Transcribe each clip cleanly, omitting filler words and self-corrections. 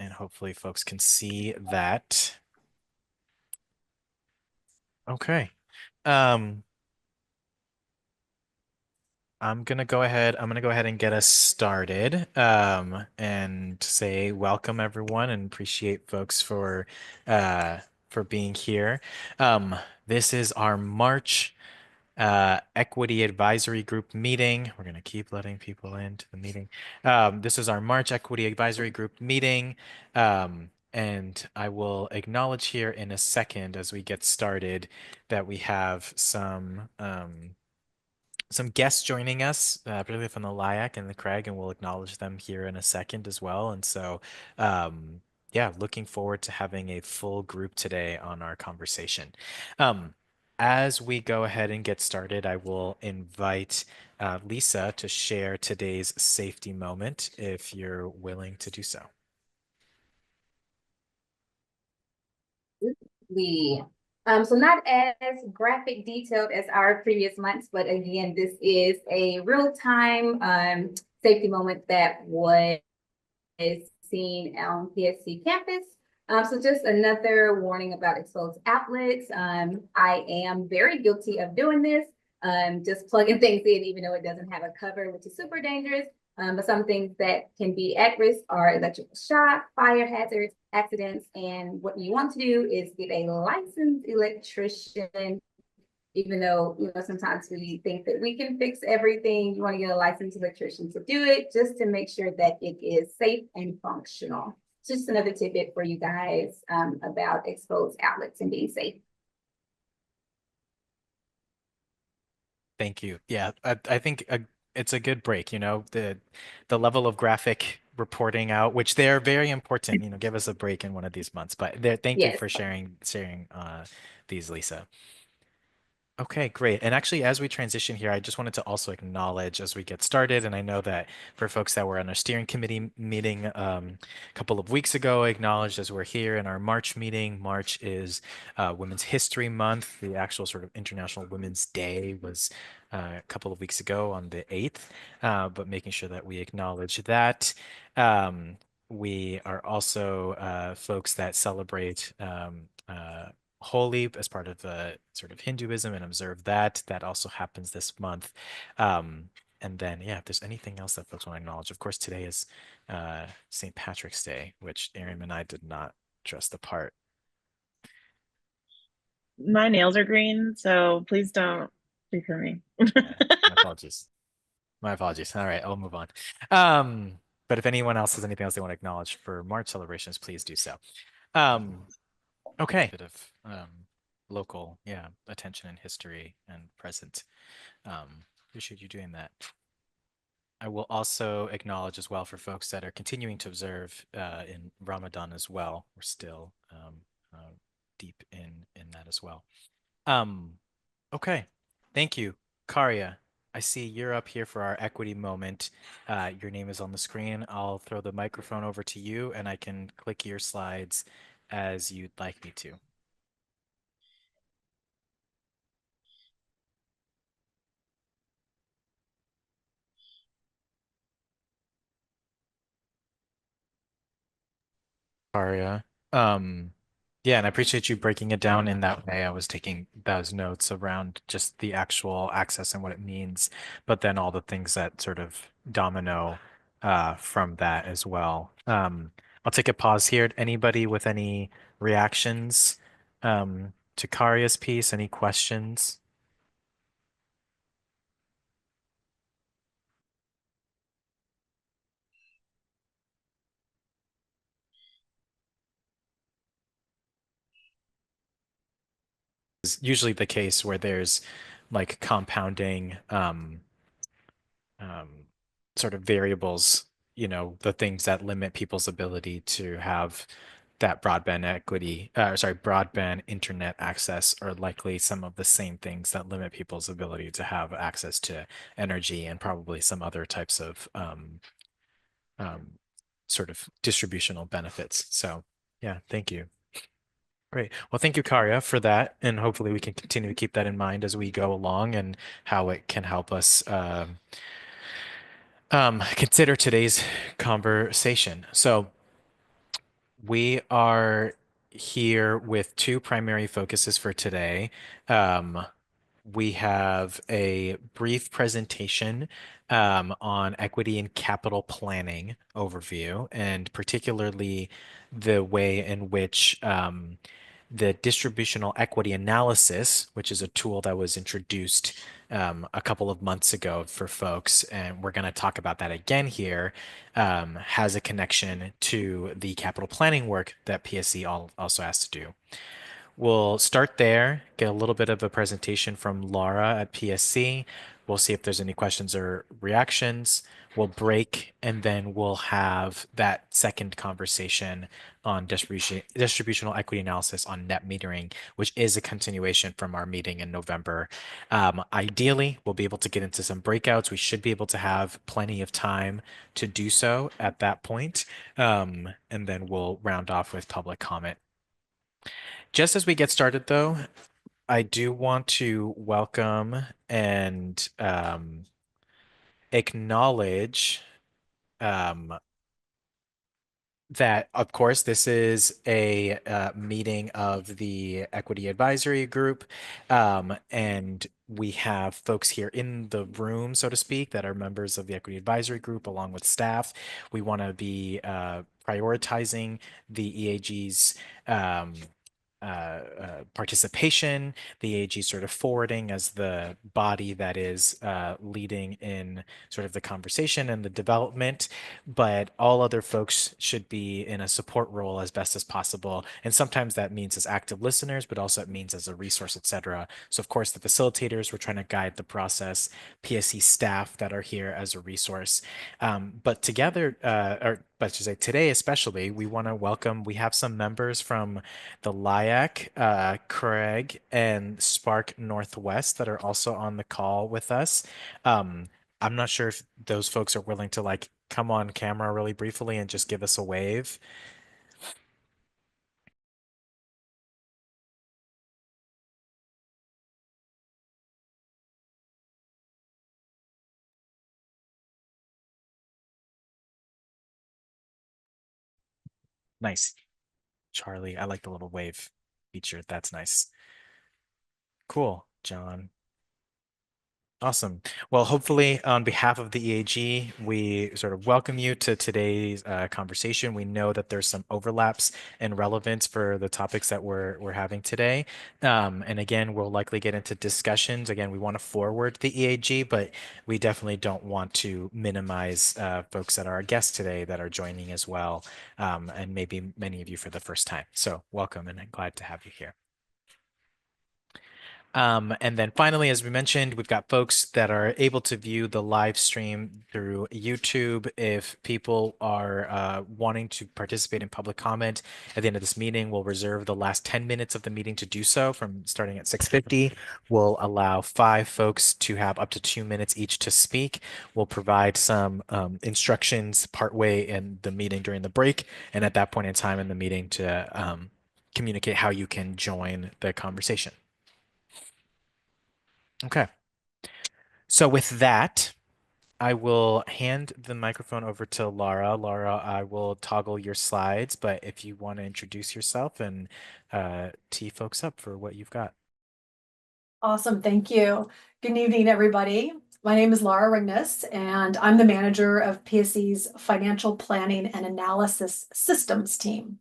and hopefully folks can see that. Okay. I'm gonna go ahead and get us started and say welcome everyone and appreciate folks for being here. This is our March Equity Advisory Group meeting. We're going to keep letting people into the meeting. This is our March Equity Advisory Group meeting. And I will acknowledge here in a second as we get started that we have some guests joining us, particularly from the LIAC and the Craig, and we'll acknowledge them here in a second as well. And so, yeah, looking forward to having a full group today on our conversation. As we go ahead and get started, I will invite Lisa to share today's safety moment if you're willing to do so. So not as graphic detailed as our previous months, but again, this is a real-time safety moment that was seen on PSC campus. So just another warning about exposed outlets. I am very guilty of doing this, just plugging things in, even though it doesn't have a cover, which is super dangerous. But some things that can be at risk are electrical shock, fire hazards, accidents, and what you want to do is get a licensed electrician. Even though sometimes we think that we can fix everything, you want to get a licensed electrician to do it, just to make sure that it is safe and functional. Just another tidbit for you guys about exposed outlets and being safe. Thank you. Yeah, I think it's a good break, the level of graphic reporting out, which they're very important, give us a break in one of these months. But thank you Yes. for sharing these, Lisa. Okay, great. And actually, as we transition here, I just wanted to also acknowledge as we get started, and I know that for folks that were on our steering committee meeting a couple of weeks ago, acknowledged as we're here in our March meeting. March is Women's History Month. The actual sort of International Women's Day was a couple of weeks ago on the 8th, but making sure that we acknowledge that. We are also folks that celebrate Holi as part of sort of Hinduism and observe that. That also happens this month. And then, yeah, if there's anything else that folks want to acknowledge, of course, today is St. Patrick's Day, which Ariam and I did not dress the part. My nails are green, so please don't speak for me. Yeah, my apologies. My apologies. All right, I'll move on. But if anyone else has anything else they want to acknowledge for March celebrations, please do so. Okay. Bit of local, attention and history and present. Appreciate you doing that. I will also acknowledge as well for folks that are continuing to observe in Ramadan as well. We're still deep in that as well. Okay. Thank you. Karia, I see you're up here for our equity moment. Your name is on the screen. I'll throw the microphone over to you and I can click your slides as you'd like me to. Aria. Yeah, and I appreciate you breaking it down in that way. I was taking those notes around just the actual access and what it means, but then all the things that sort of domino from that as well. I'll take a pause here. Anybody with any reactions to Karia's piece? Any questions? Is usually the case where there's like compounding sort of variables, the things that limit people's ability to have that broadband internet access are likely some of the same things that limit people's ability to have access to energy and probably some other types of sort of distributional benefits. So yeah, thank you. Great. Well, thank you, Karia, for that. And hopefully we can continue to keep that in mind as we go along and how it can help us consider today's conversation. So We are here with two primary focuses for today. Um, we have a brief presentation on equity and capital planning overview, and particularly the way in which the distributional equity analysis, which is a tool that was introduced a couple of months ago for folks, and we're going to talk about that again here, has a connection to the capital planning work that PSC also has to do. We'll start there, get a little bit of a presentation from Laura at PSC. We'll see if there's any questions or reactions. We'll break, and then we'll have that second conversation on distributional equity analysis on net metering, which is a continuation from our meeting in November. Ideally, we'll be able to get into some breakouts. We should be able to have plenty of time to do so at that point. And then we'll round off with public comment. Just as we get started, though, I do want to welcome and acknowledge um, that, of course, this is a meeting of the Equity Advisory Group, and we have folks here in the room, so to speak, that are members of the Equity Advisory Group along with staff. We want to be prioritizing the EAG's participation, the AG sort of forwarding as the body that is leading in sort of the conversation and the development, but all other folks should be in a support role as best as possible. And sometimes that means as active listeners, but also it means as a resource, etc. So of course, the facilitators, we're trying to guide the process, PSC staff that are here as a resource. But together, but to say today especially, we want to welcome, we have some members from the LIAC, Craig, and Spark Northwest that are also on the call with us. I'm not sure if those folks are willing to like come on camera really briefly and just give us a wave. Nice. Charlie, I like the little wave feature. That's nice. Cool, John. Awesome. Well, hopefully, on behalf of the EAG, we sort of welcome you to today's conversation. We know that there's some overlaps and relevance for the topics that we're having today. And again, we'll likely get into discussions. Again, we want to forward the EAG, but we definitely don't want to minimize folks that are our guests today that are joining as well, and maybe many of you for the first time. So welcome, and I'm glad to have you here. And then finally, as we mentioned, we've got folks that are able to view the live stream through YouTube. If people are wanting to participate in public comment at the end of this meeting, we'll reserve the last 10 minutes of the meeting to do so from starting at 6:50. We'll allow 5 folks to have up to 2 minutes each to speak. We'll provide some instructions partway in the meeting during the break, and at that point in time in the meeting to communicate how you can join the conversation. Okay. So with that, I will hand the microphone over to Laura. Laura, I will toggle your slides, but if you want to introduce yourself and tee folks up for what you've got. Awesome, thank you. Good evening, everybody. My name is Laura Ringnes, and I'm the manager of PSC's Financial Planning and Analysis Systems team.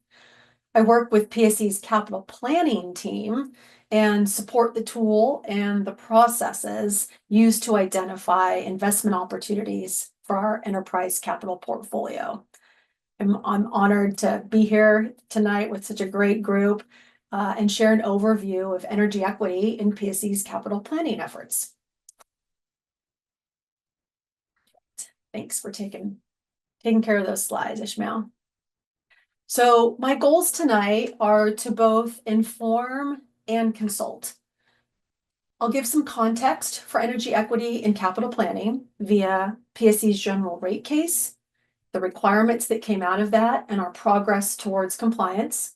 I work with PSC's capital planning team and support the tool and the processes used to identify investment opportunities for our enterprise capital portfolio. I'm honored to be here tonight with such a great group and share an overview of energy equity in PSC's capital planning efforts. Thanks for taking care of those slides, Ishmael. So my goals tonight are to both inform and consult. I'll give some context for energy equity in capital planning via PSC's general rate case, the requirements that came out of that, and our progress towards compliance,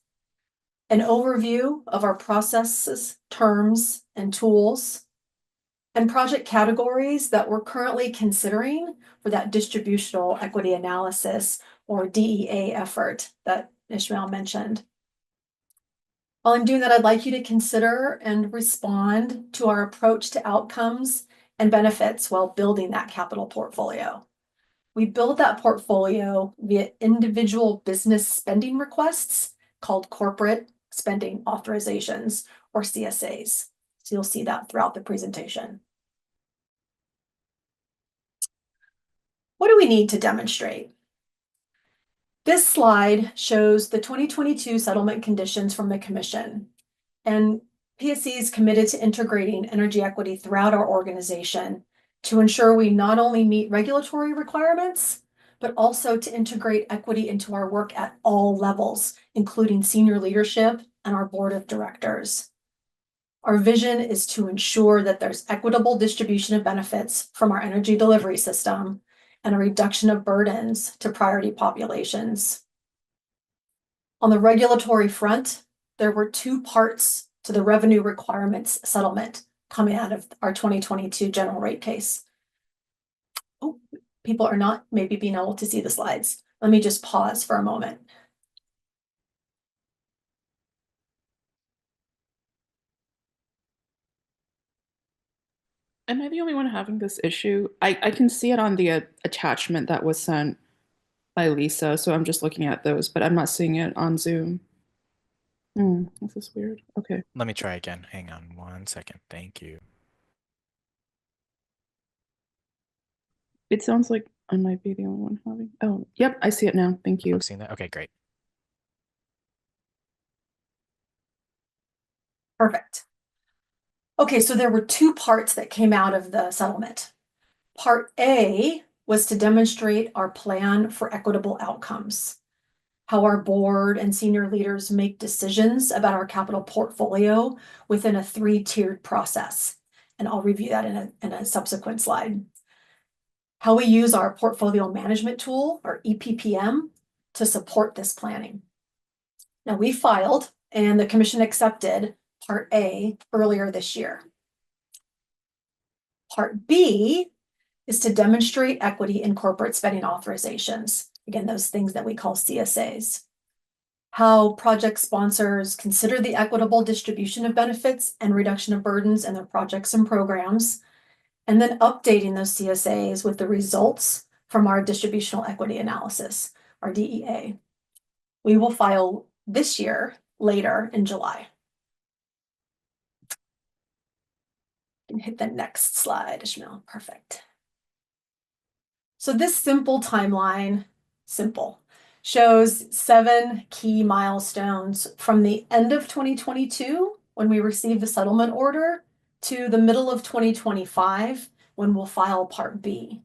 an overview of our processes, terms, and tools, and project categories that we're currently considering for that distributional equity analysis or DEA effort that Ishmael mentioned. While I'm doing that, I'd like you to consider and respond to our approach to outcomes and benefits while building that capital portfolio. We build that portfolio via individual business spending requests called corporate spending authorizations, or CSAs. So you'll see that throughout the presentation. What do we need to demonstrate? This slide shows the 2022 settlement conditions from the Commission, and PSC is committed to integrating energy equity throughout our organization to ensure we not only meet regulatory requirements, but also to integrate equity into our work at all levels, including senior leadership and our board of directors. Our vision is to ensure that there's equitable distribution of benefits from our energy delivery system and a reduction of burdens to priority populations. On the regulatory front, there were two parts to the revenue requirements settlement coming out of our 2022 general rate case. Oh, people are not maybe being able to see the slides. Let me just pause for a moment. Am I the only one having this issue? I can see it on the attachment that was sent by Lisa, so I'm just looking at those, but I'm not seeing it on Zoom. This is weird. Okay. Let me try again. Hang on 1 second. Thank you. It sounds like I might be the only one having. Oh, yep, I see it now. Thank you. Seen that? Okay, great. Perfect. Okay, so there were two parts that came out of the settlement. Part A was to demonstrate our plan for equitable outcomes, how our board and senior leaders make decisions about our capital portfolio within a three-tiered process. And I'll review that in a subsequent slide. How we use our portfolio management tool, or EPPM, to support this planning. Now, we filed and the Commission accepted Part A earlier this year. Part B is to demonstrate equity in corporate spending authorizations. Again, those things that we call CSAs. How project sponsors consider the equitable distribution of benefits and reduction of burdens in their projects and programs, and then updating those CSAs with the results from our distributional equity analysis, our DEA. We will file this year later in July. You can hit the next slide, Ishmael. Perfect. So this simple timeline, shows 7 key milestones from the end of 2022, when we received the settlement order, to the middle of 2025, when we'll file Part B.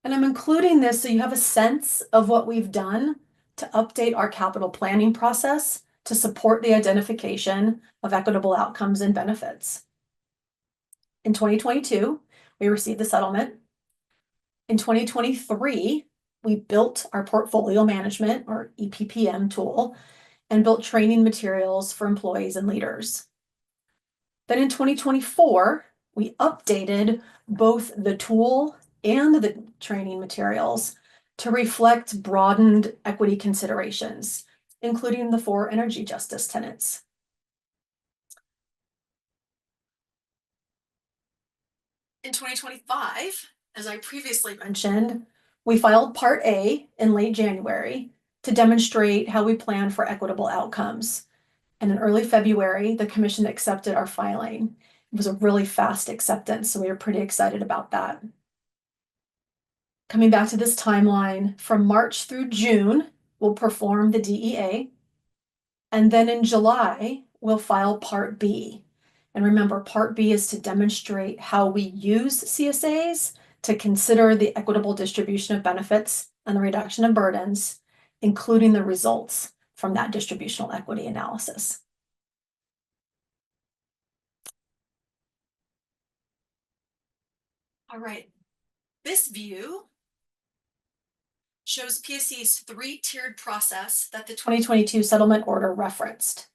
And I'm including this so you have a sense of what we've done to update our capital planning process to support the identification of equitable outcomes and benefits. In 2022, we received the settlement. In 2023, we built our portfolio management, or EPPM tool, and built training materials for employees and leaders. Then in 2024, we updated both the tool and the training materials to reflect broadened equity considerations, including the 4 energy justice tenets. In 2025, as I previously mentioned, we filed Part A in late January to demonstrate how we plan for equitable outcomes. And in early February, the Commission accepted our filing. It was a really fast acceptance, so we were pretty excited about that. Coming back to this timeline, from March through June, we'll perform the DEA. And then in July, we'll file Part B. And remember, Part B is to demonstrate how we use CSAs to consider the equitable distribution of benefits and the reduction of burdens, including the results from that distributional equity analysis. All right, this view shows PSC's 3-tiered process that the 2022 settlement order referenced.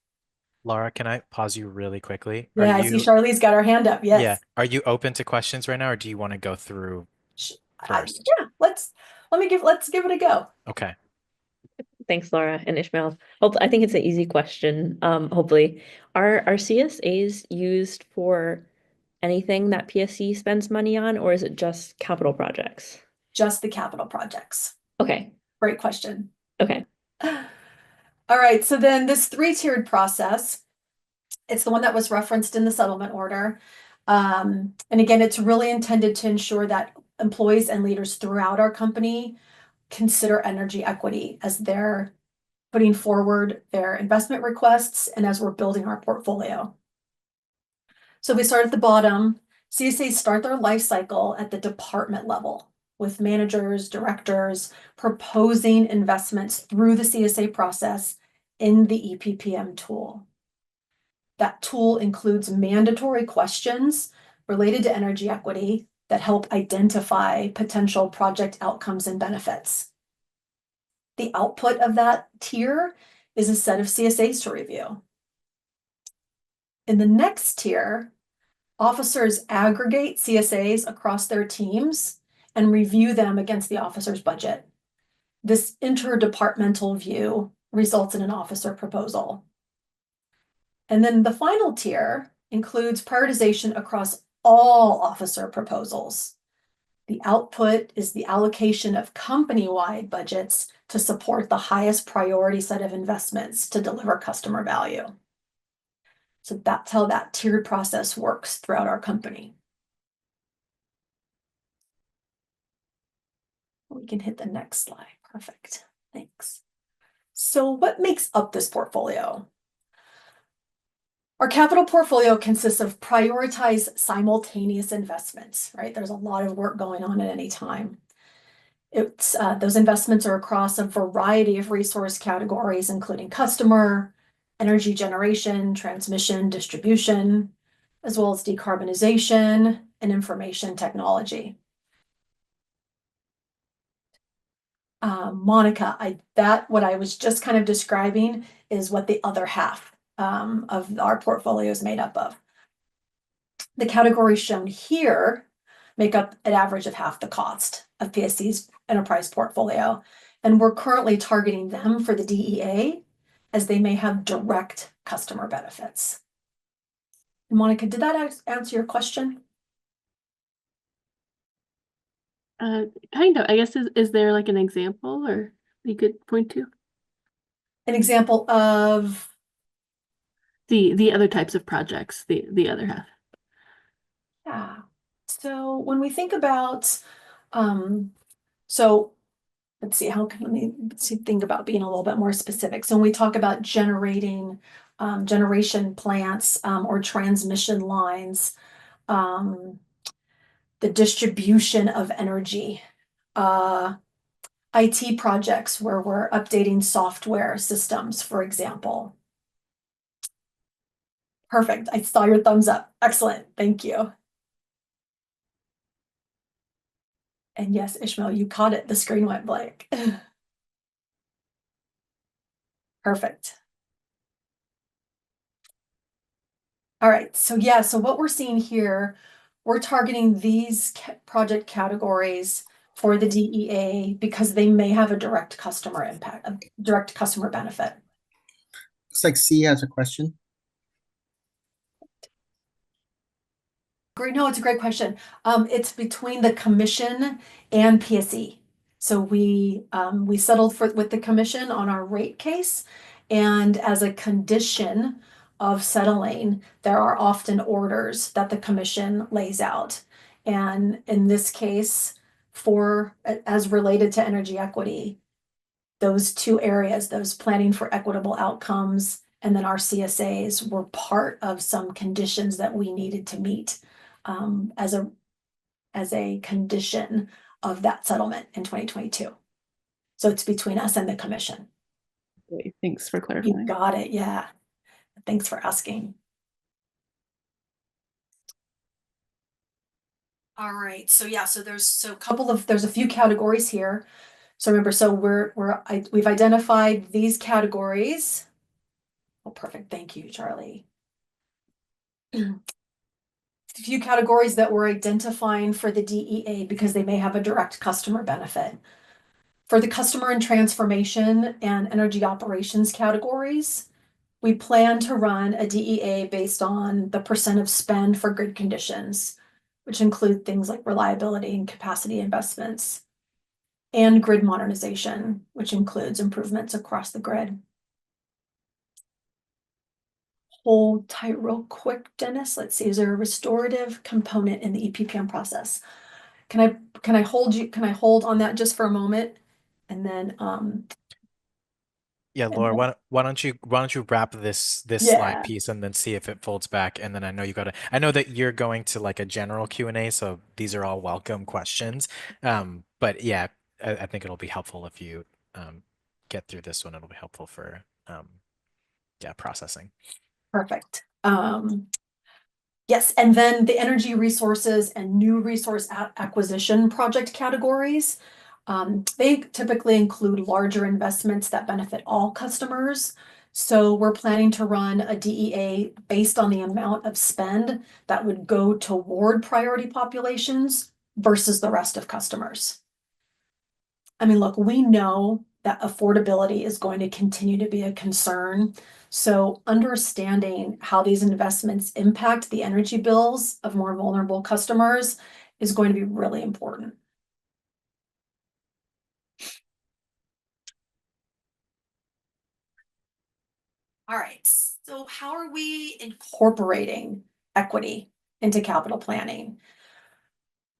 Laura, can I pause you really quickly? Yeah, I see Charlie's got her hand up. Yes. Yeah. Are you open to questions right now, or do you want to go through first? Yeah, let's give it a go. Okay. Thanks, Laura and Ishmael. I think it's an easy question. Hopefully, are CSAs used for anything that PSC spends money on, or is it just capital projects? Just the capital projects. Okay. Great question. Okay. All right, so then this three-tiered process, it's the one that was referenced in the settlement order. And again, it's really intended to ensure that employees and leaders throughout our company consider energy equity as they're putting forward their investment requests and as we're building our portfolio. So we start at the bottom. CSAs start their life cycle at the department level with managers, directors proposing investments through the CSA process in the EPPM tool. That tool includes mandatory questions related to energy equity that help identify potential project outcomes and benefits. The output of that tier is a set of CSAs to review. In the next tier, officers aggregate CSAs across their teams and review them against the officer's budget. This interdepartmental view results in an officer proposal. And then the final tier includes prioritization across all officer proposals. The output is the allocation of company-wide budgets to support the highest priority set of investments to deliver customer value. So that's how that tiered process works throughout our company. We can hit the next slide. Perfect. Thanks. So what makes up this portfolio? Our capital portfolio consists of prioritized simultaneous investments, right? There's a lot of work going on at any time. Those investments are across a variety of resource categories, including customer, energy generation, transmission, distribution, as well as decarbonization and information technology. Monica, what I was just kind of describing is what the other half of our portfolio is made up of. The categories shown here make up an average of half the cost of PSC's enterprise portfolio, and we're currently targeting them for the DEA as they may have direct customer benefits. Monica, did that answer your question? Kind of. I guess is there like an example or you could point to? An example of The other types of projects, the other half. Yeah. So when we think about, so let's see, think about being a little bit more specific. So when we talk about generation plants or transmission lines, the distribution of energy, IT projects where we're updating software systems, for example. Perfect. I saw your thumbs up. Excellent. Thank you. And yes, Ishmael, you caught it. The screen went blank. Perfect. All right. So yeah, so what we're seeing here, we're targeting these project categories for the DEA because they may have a direct customer impact, a direct customer benefit. Looks like C has a question. Great. No, it's a great question. It's between the commission and PSE. So we settled with the commission on our rate case, and as a condition of settling, there are often orders that the commission lays out. And in this case, as related to energy equity, those two areas, those planning for equitable outcomes, and then our CSAs were part of some conditions that we needed to meet as a condition of that settlement in 2022. So it's between us and the commission. Okay, thanks for clarifying. You got it. Yeah. Thanks for asking. All right. So yeah, so there's a few categories here. So remember, so we've identified these categories. Oh, perfect. Thank you, Charlie. A few categories that we're identifying for the DEA because they may have a direct customer benefit. For the customer and transformation and energy operations categories, we plan to run a DEA based on the percent of spend for grid conditions, which include things like reliability and capacity investments, and grid modernization, which includes improvements across the grid. Hold tight real quick, Dennis. Let's see, is there a restorative component in the EPPM process? Can I hold on that just for a moment? And then Yeah, Laura, why don't you wrap this slide yeah, piece and then see if it folds back, and then I know that you're going to like a general Q&A, so these are all welcome questions. But yeah, I think it'll be helpful if you get through this one. It'll be helpful for yeah, processing. perfect. Yes, and then the energy resources and new resource acquisition project categories. They typically include larger investments that benefit all customers. So we're planning to run a DEA based on the amount of spend that would go toward priority populations versus the rest of customers. I mean, look, we know that affordability is going to continue to be a concern. So understanding how these investments impact the energy bills of more vulnerable customers is going to be really important. All right, so how are we incorporating equity into capital planning?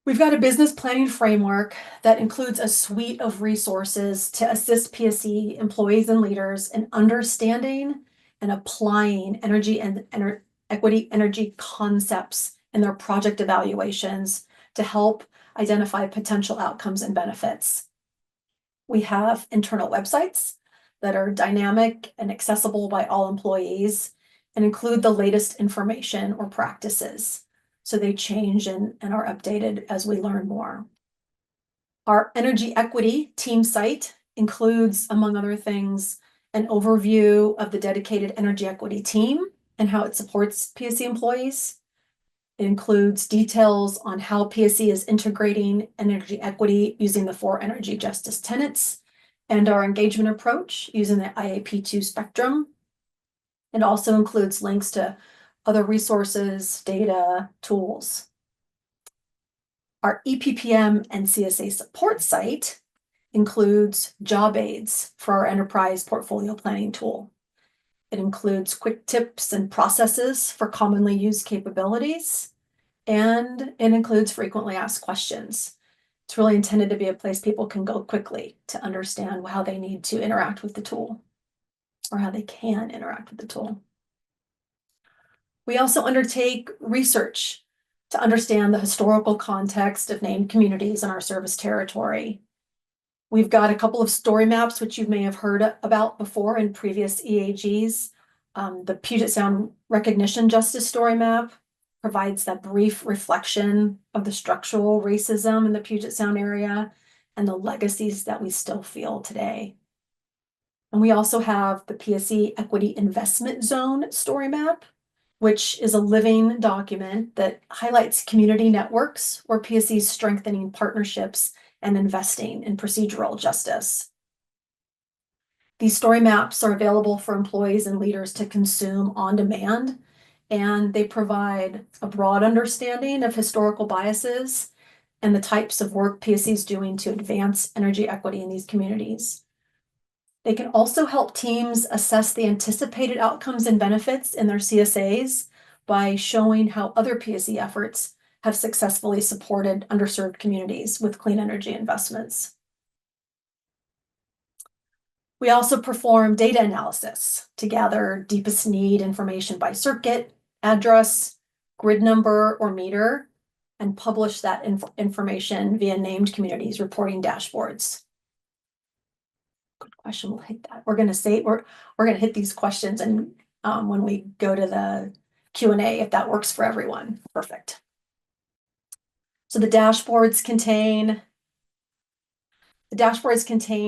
We've got a business planning framework that includes a suite of resources to assist PSE employees and leaders in understanding and applying energy and equity energy concepts in their project evaluations to help identify potential outcomes and benefits. We have internal websites that are dynamic and accessible by all employees and include the latest information or practices. So they change and are updated as we learn more. Our energy equity team site includes, among other things, an overview of the dedicated energy equity team and how it supports PSE employees. It includes details on how PSE is integrating energy equity using the 4 energy justice tenets and our engagement approach using the IAP2 spectrum. It also includes links to other resources, data, tools. Our EPPM and CSA support site includes job aids for our enterprise portfolio planning tool. It includes quick tips and processes for commonly used capabilities, and it includes frequently asked questions. It's really intended to be a place people can go quickly to understand how they need to interact with the tool or how they can interact with the tool. We also undertake research to understand the historical context of named communities in our service territory. We've got a couple of story maps, which you may have heard about before in previous EAGs. The Puget Sound Recognition Justice Story Map provides that brief reflection of the structural racism in the Puget Sound area and the legacies that we still feel today. And we also have the PSE Equity Investment Zone Story Map, which is a living document that highlights community networks where PSE is strengthening partnerships and investing in procedural justice. These story maps are available for employees and leaders to consume on demand, and they provide a broad understanding of historical biases and the types of work PSE is doing to advance energy equity in these communities. They can also help teams assess the anticipated outcomes and benefits in their CSAs by showing how other PSE efforts have successfully supported underserved communities with clean energy investments. We also perform data analysis to gather deepest need information by circuit, address, grid number, or meter, and publish that information via named communities reporting dashboards. Good question. We'll hit that. We're going to hit these questions and when we go to the Q&A, if that works for everyone. Perfect. So the dashboards contain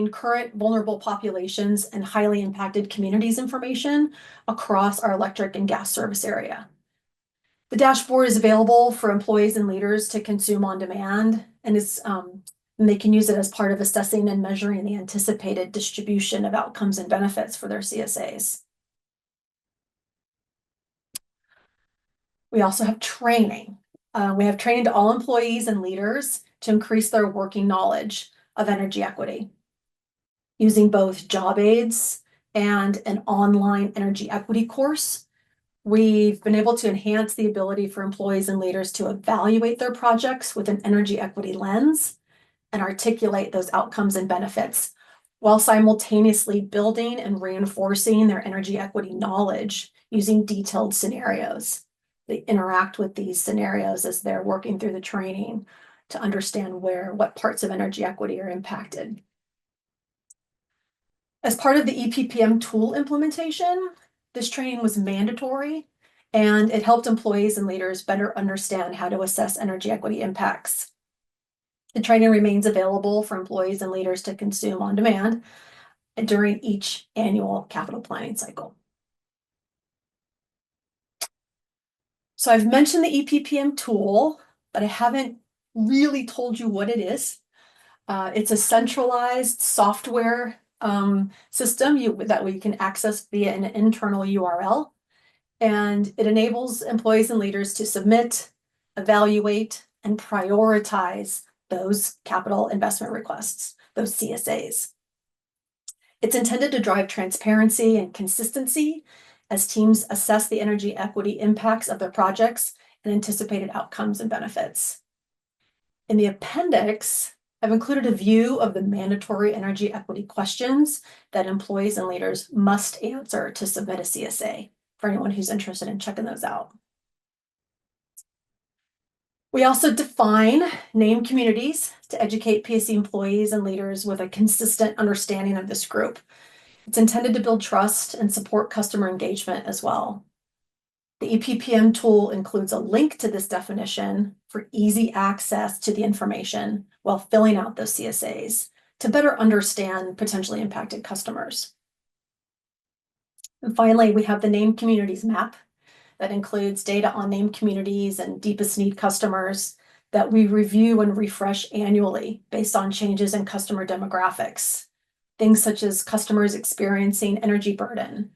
current vulnerable populations and highly impacted communities information across our electric and gas service area. The dashboard is available for employees and leaders to consume on demand and is And they can use it as part of assessing and measuring the anticipated distribution of outcomes and benefits for their CSAs. We also have training. We have training to all employees and leaders to increase their working knowledge of energy equity, using both job aids and an online energy equity course. We've been able to enhance the ability for employees and leaders to evaluate their projects with an energy equity lens and articulate those outcomes and benefits while simultaneously building and reinforcing their energy equity knowledge using detailed scenarios. They interact with these scenarios as they're working through the training to understand what parts of energy equity are impacted. As part of the EPPM tool implementation, this training was mandatory, and it helped employees and leaders better understand how to assess energy equity impacts. The training remains available for employees and leaders to consume on demand during each annual capital planning cycle. So I've mentioned the EPPM tool, but I haven't really told you what it is. It's a centralized software system that we can access via an internal URL. And it enables employees and leaders to submit, evaluate, and prioritize those capital investment requests, those CSAs. It's intended to drive transparency and consistency as teams assess the energy equity impacts of their projects and anticipated outcomes and benefits. In the appendix, I've included a view of the mandatory energy equity questions that employees and leaders must answer to submit a CSA for anyone who's interested in checking those out. We also define named communities to educate PSC employees and leaders with a consistent understanding of this group. It's intended to build trust and support customer engagement as well. The EPPM tool includes a link to this definition for easy access to the information while filling out those CSAs to better understand potentially impacted customers. And finally, we have the named communities map that includes data on named communities and deepest need customers that we review and refresh annually based on changes in customer demographics. Things such as customers experiencing energy burden,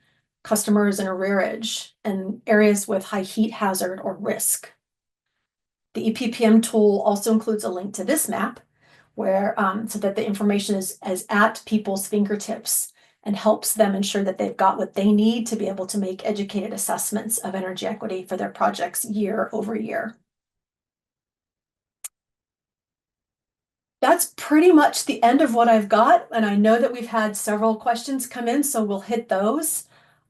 customers in arrearage, and areas with high heat hazard or risk. The EPPM tool also includes a link to this map where so that the information is at people's fingertips and helps them ensure that they've got what they need to be able to make educated assessments of energy equity for their projects year over year. That's pretty much the end of what I've got. And I know that we've had several questions come in, so we'll hit those.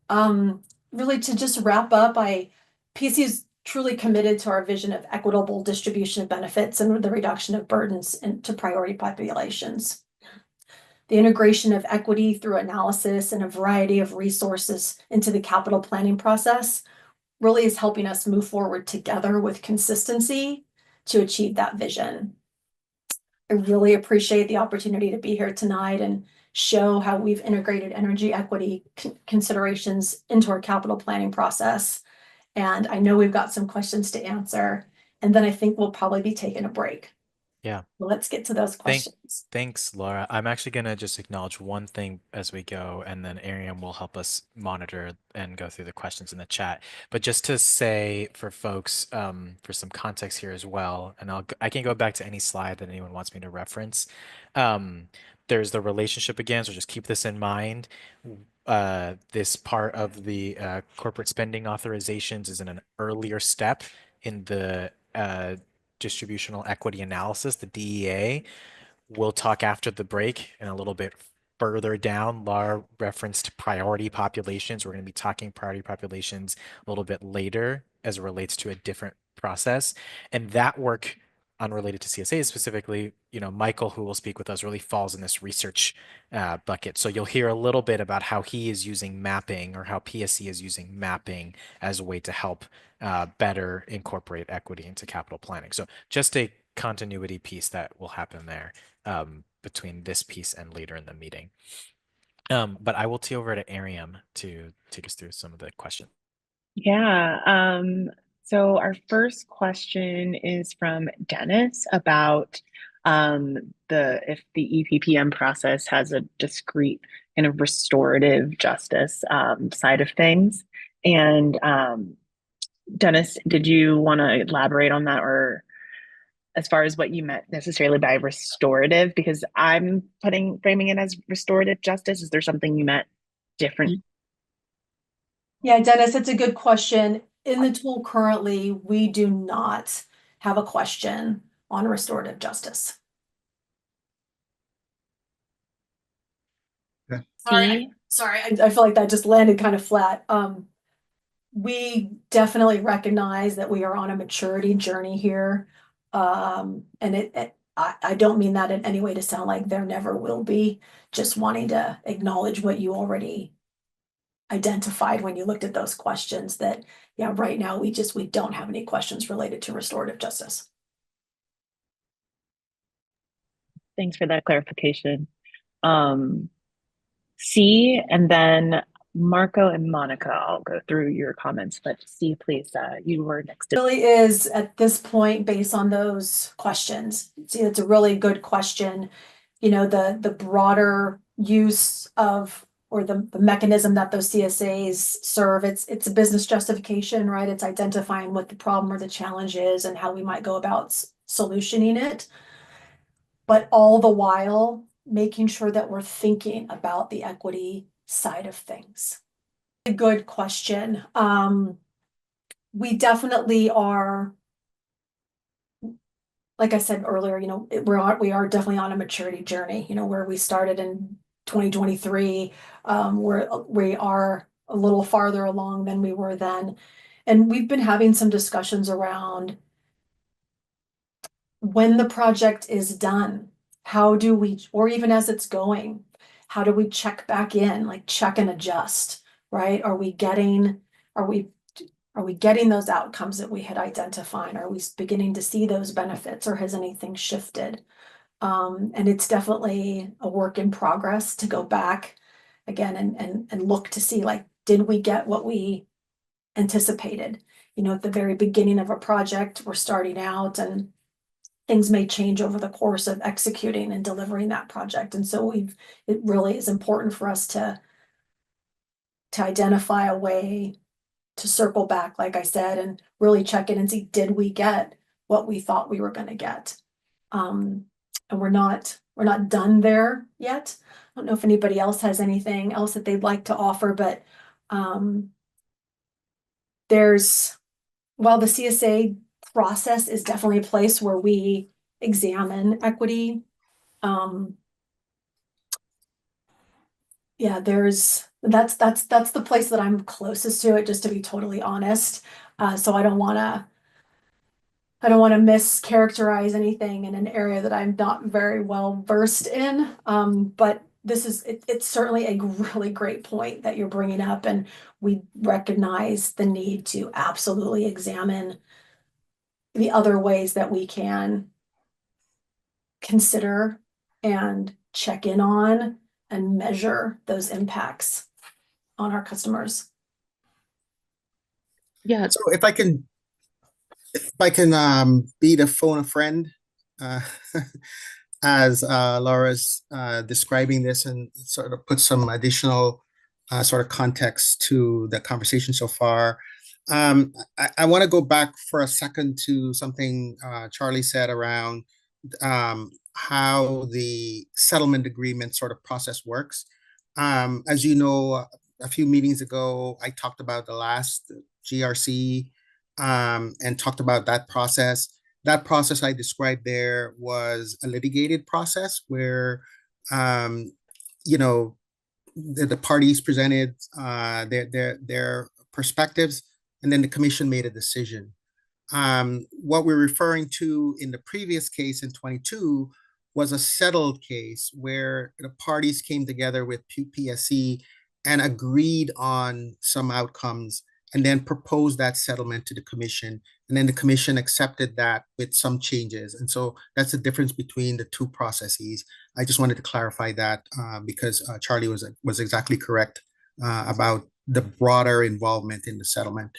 Really to just wrap up, PSC is truly committed to our vision of equitable distribution of benefits and the reduction of burdens to priority populations. The integration of equity through analysis and a variety of resources into the capital planning process really is helping us move forward together with consistency to achieve that vision. I really appreciate the opportunity to be here tonight and show how we've integrated energy equity considerations into our capital planning process. And I know we've got some questions to answer, and then I think we'll probably be taking a break. Yeah. Well, let's get to those questions. Thanks, Laura. I'm actually going to just acknowledge one thing as we go, and then Ariam will help us monitor and go through the questions in the chat. But just to say for folks, for some context here as well, and I can go back to any slide that anyone wants me to reference. There's the relationship again, so just keep this in mind. This part of the corporate spending authorizations is in an earlier step in the distributional equity analysis, the DEA. We'll talk after the break and a little bit further down. Laura referenced priority populations. We're going to be talking priority populations a little bit later as it relates to a different process. And that work, unrelated to CSA specifically, Michael, who will speak with us, really falls in this research bucket. So you'll hear a little bit about how he is using mapping, or how PSC is using mapping as a way to help better incorporate equity into capital planning. So just a continuity piece that will happen there between this piece and later in the meeting. But I will tee over to Ariam to take us through some of the questions. Yeah. So our first question is from Dennis about if the EPPM process has a discrete kind of restorative justice side of things. And Dennis, did you want to elaborate on that, or as far as what you meant necessarily by restorative? Because I'm framing it as restorative justice. Is there something you meant different? Yeah, Dennis, it's a good question. In the tool currently, we do not have a question on restorative justice. Sorry, I feel like that just landed kind of flat. We definitely recognize that we are on a maturity journey here. And I don't mean that in any way to sound like there never will be, just wanting to acknowledge what you already identified when you looked at those questions, that, yeah, right now we don't have any questions related to restorative justice. Thanks for that clarification. C, and then Marco and Monica, I'll go through your comments, but C, please, you were next. It really is at this point based on those questions. See, it's a really good question. You know, the broader use of, or the mechanism that those CSAs serve, it's a business justification, right? It's identifying what the problem or the challenge is and how we might go about solutioning it. But all the while making sure that we're thinking about the equity side of things. A good question. We definitely are, like I said earlier, you know, we are definitely on a maturity journey, you know, where we started in 2023, we are a little farther along than we were then. And we've been having some discussions around when the project is done, how do we, or even as it's going, how do we check back in, like check and adjust, right? Are we getting those outcomes that we had identified? Are we beginning to see those benefits, or has anything shifted? And it's definitely a work in progress to go back again and look to see, like, did we get what we anticipated? You know, at the very beginning of a project, we're starting out and things may change over the course of executing and delivering that project. And so it really is important for us to identify a way to circle back, like I said, and really check in and see, did we get what we thought we were going to get? And we're not done there yet. I don't know if anybody else has anything else that they'd like to offer, but while the CSA process is definitely a place where we examine equity, yeah, that's the place that I'm closest to it, just to be totally honest. So I don't want to mischaracterize anything in an area that I'm not very well versed in. But it's certainly a really great point that you're bringing up, and we recognize the need to absolutely examine the other ways that we can consider and check in on and measure those impacts on our customers. Yeah. So if I can be the phone a friend, as Laura's describing this, and sort of put some additional sort of context to the conversation so far. I want to go back for a second to something Charlie said around how the settlement agreement sort of process works. As you know, a few meetings ago, I talked about the last GRC and talked about that process. That process I described there was a litigated process where, you know, the parties presented their perspectives, and then the commission made a decision. What we're referring to in the previous case in 22 was a settled case where the parties came together with PSC and agreed on some outcomes, and then proposed that settlement to the commission. And then the commission accepted that with some changes. And so that's the difference between the two processes. I just wanted to clarify that because Charlie was exactly correct about the broader involvement in the settlement.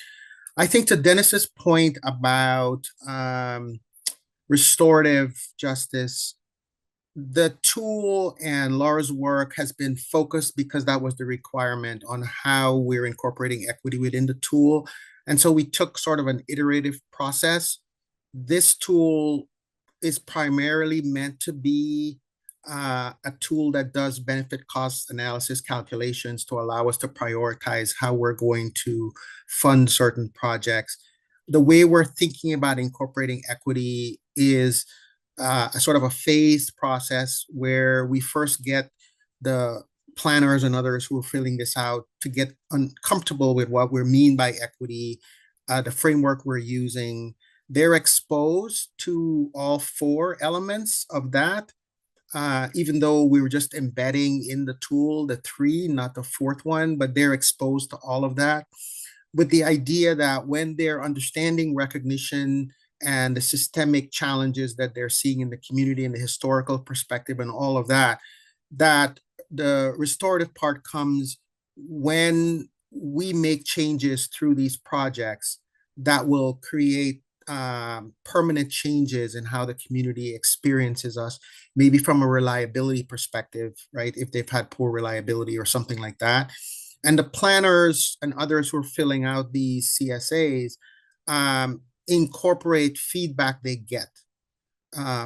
I think to Dennis's point about restorative justice, the tool and Laura's work has been focused because that was the requirement on how we're incorporating equity within the tool. And so we took sort of an iterative process. This tool is primarily meant to be a tool that does benefit cost analysis calculations to allow us to prioritize how we're going to fund certain projects. The way we're thinking about incorporating equity is a sort of a phased process where we first get the planners and others who are filling this out to get uncomfortable with what we mean by equity, the framework we're using. They're exposed to all four elements of that, even though we were just embedding in the tool the three, not the fourth one, but they're exposed to all of that with the idea that when they're understanding recognition and the systemic challenges that they're seeing in the community and the historical perspective and all of that, that the restorative part comes when we make changes through these projects that will create permanent changes in how the community experiences us, maybe from a reliability perspective, right? If they've had poor reliability or something like that. And the planners and others who are filling out these CSAs incorporate feedback they get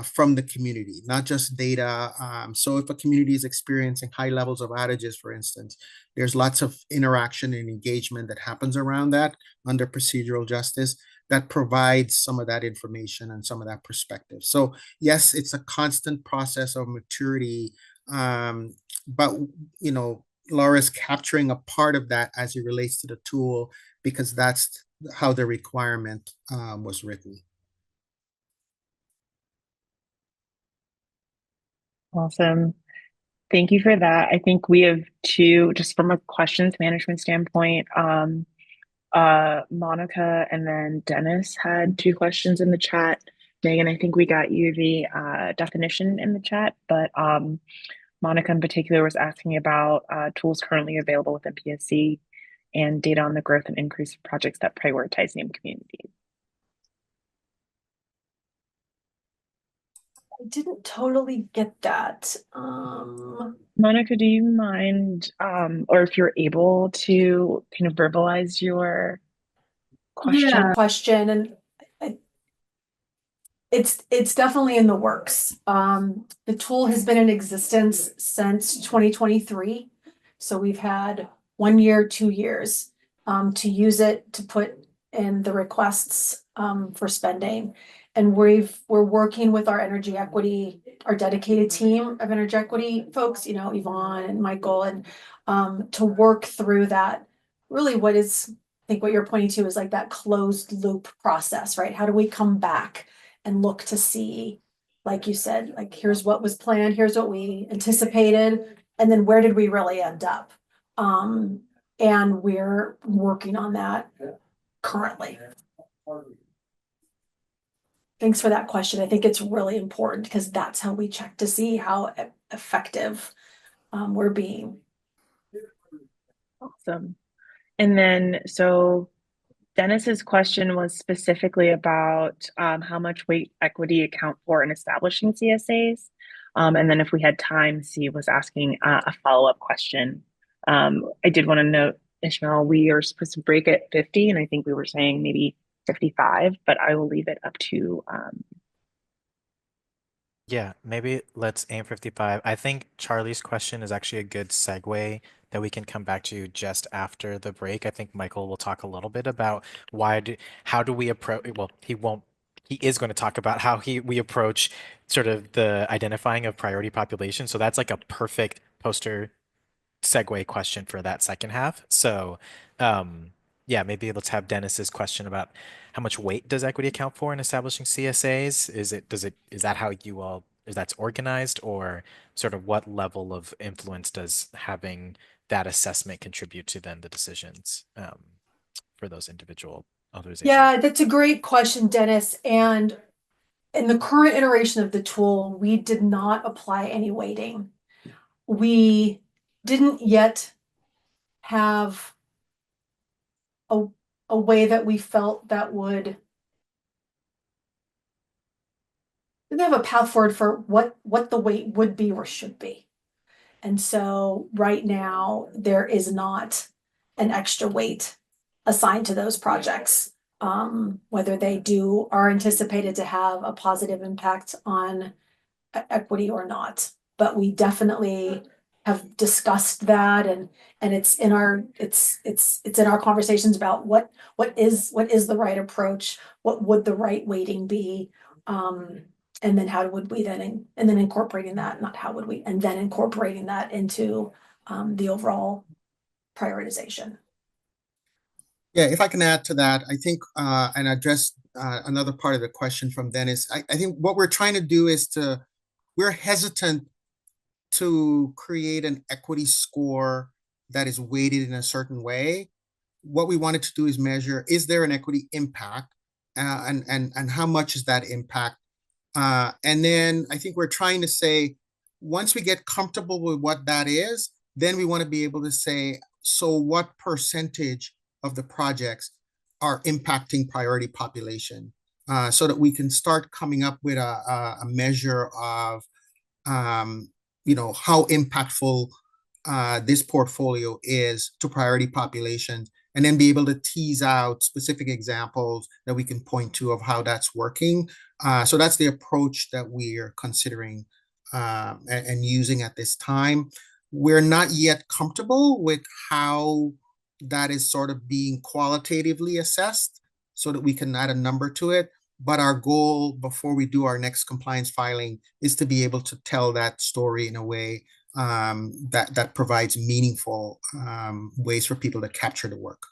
from the community, not just data. So if a community is experiencing high levels of outages, for instance, there's lots of interaction and engagement that happens around that under procedural justice that provides some of that information and some of that perspective. So yes, it's a constant process of maturity, but you know, Laura's capturing a part of that as it relates to the tool because that's how the requirement was written. Awesome. Thank you for that. I think we have two, just from a questions management standpoint, Monica and then Dennis had two questions in the chat. Megan, I think we got you the definition in the chat, but Monica in particular was asking about tools currently available within PSC and data on the growth and increase of projects that prioritize NEM communities. I didn't totally get that. Monica, do you mind, or if you're able to kind of verbalize your question, and it's definitely in the works. The tool has been in existence since 2023. So we've had 1 year, 2 years to use it to put in the requests for spending. And we're working with our energy equity, our dedicated team of energy equity folks, you know, Yvonne and Michael, and to work through that. Really what is, I think what you're pointing to is like that closed loop process, right? How do we come back and look to see, like you said, like here's what was planned, here's what we anticipated, and then where did we really end up? And we're working on that currently. Thanks for that question. I think it's really important because that's how we check to see how effective we're being. Awesome. And then, so Dennis's question was specifically about how much weight equity account for in establishing CSAs. And then if we had time, C was asking a follow-up question. I did want to note, Ishmael, we are supposed to break at 50, and I think we were saying maybe 55, but I will leave it up to Yeah, maybe let's aim 55. I think Charlie's question is actually a good segue that we can come back to just after the break. I think Michael will talk a little bit about how do we approach, well, he is going to talk about how we approach sort of the identifying of priority population. So that's like a perfect poster segue question for that second half. So, yeah, maybe let's have Dennis's question about how much weight does equity account for in establishing CSAs? Is that how you all, is that's organized, or sort of what level of influence does having that assessment contribute to then the decisions for those individual authorizations? Yeah, that's a great question, Dennis. And in the current iteration of the tool, we did not apply any weighting. We didn't yet have a way that we felt that would they have a path forward for what the weight would be or should be. And so right now, there is not an extra weight assigned to those projects. Whether they are anticipated to have a positive impact on equity or not. But we definitely have discussed that, and it's in our conversations about what is the right approach, what would the right weighting be, and then how would we then and then incorporating that, not how would we, and then incorporating that into the overall prioritization. Yeah, if I can add to that, I think and address another part of the question from Dennis. I think what we're trying to do is we're hesitant to create an equity score that is weighted in a certain way. What we wanted to do is measure, is there an equity impact, and how much is that impact? And then I think we're trying to say, once we get comfortable with what that is, then we want to be able to say, so what percentage of the projects are impacting priority population, so that we can start coming up with a measure of how impactful this portfolio is to priority populations, and then be able to tease out specific examples that we can point to of how that's working. So that's the approach that we're considering and using at this time. We're not yet comfortable with how that is sort of being qualitatively assessed so that we can add a number to it. But our goal before we do our next compliance filing is to be able to tell that story in a way that provides meaningful ways for people to capture the work.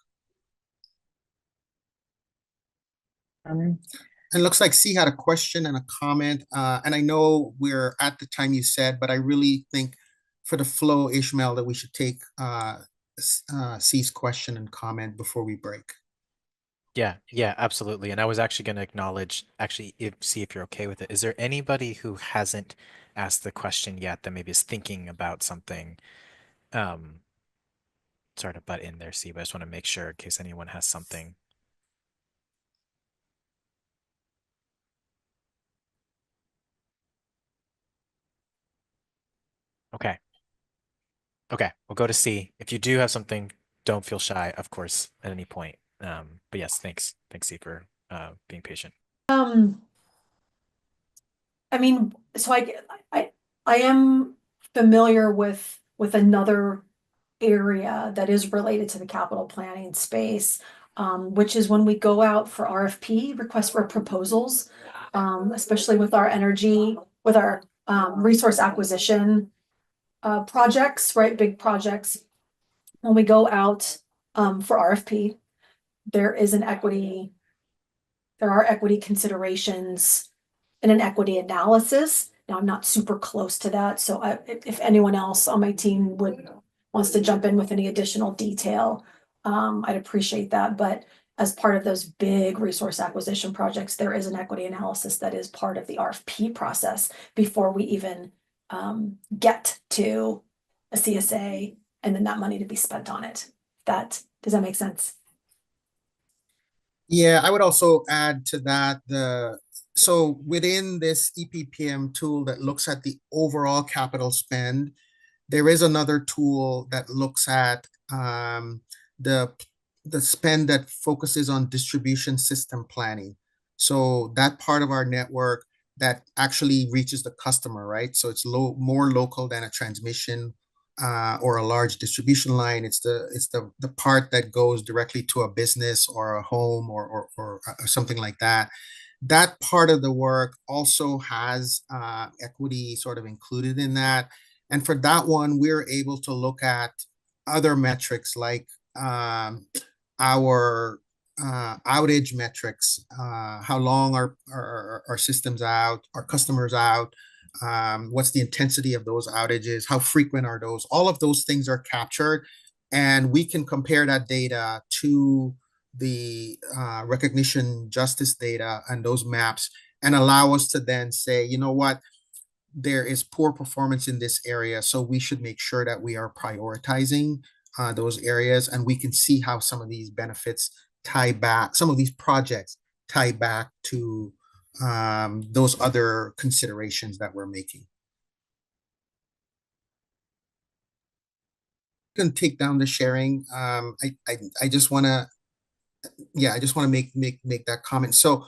It looks like C had a question and a comment, and I know we're at the time you said, but I really think for the flow, Ishmael, that we should take C's question and comment before we break. Yeah, absolutely. And I was actually going to acknowledge, see if you're okay with it. Is there anybody who hasn't asked the question yet that maybe is thinking about something? Sorry to butt in there, C, but I just want to make sure in case anyone has something. Okay. Okay, we'll go to C. If you do have something, don't feel shy, of course, at any point. But yes, thanks, C, for being patient. I mean, so I am familiar with another area that is related to the capital planning space, which is when we go out for RFP, request for proposals, especially with our resource acquisition projects, right? Big projects. When we go out for RFP, there are equity considerations and an equity analysis. Now, I'm not super close to that, so if anyone else on my team wants to jump in with any additional detail, I'd appreciate that. But as part of those big resource acquisition projects, there is an equity analysis that is part of the RFP process before we even get to a CSA and then that money to be spent on it. Does that make sense? Yeah, I would also add to that so within this EPPM tool that looks at the overall capital spend, there is another tool that looks at the spend that focuses on distribution system planning. So that part of our network that actually reaches the customer, right? So it's more local than a transmission or a large distribution line. It's the part that goes directly to a business or a home or something like that. That part of the work also has equity sort of included in that. And for that one, we're able to look at other metrics like our outage metrics, how long are our systems out, our customers out, what's the intensity of those outages, how frequent are those? All of those things are captured, and we can compare that data to the recognition justice data and those maps, and allow us to then say, you know what, there is poor performance in this area, so we should make sure that we are prioritizing those areas, and we can see how some of these benefits tie back, some of these projects tie back to those other considerations that we're making. Can take down the sharing. I just want to, yeah, I just want to make that comment. So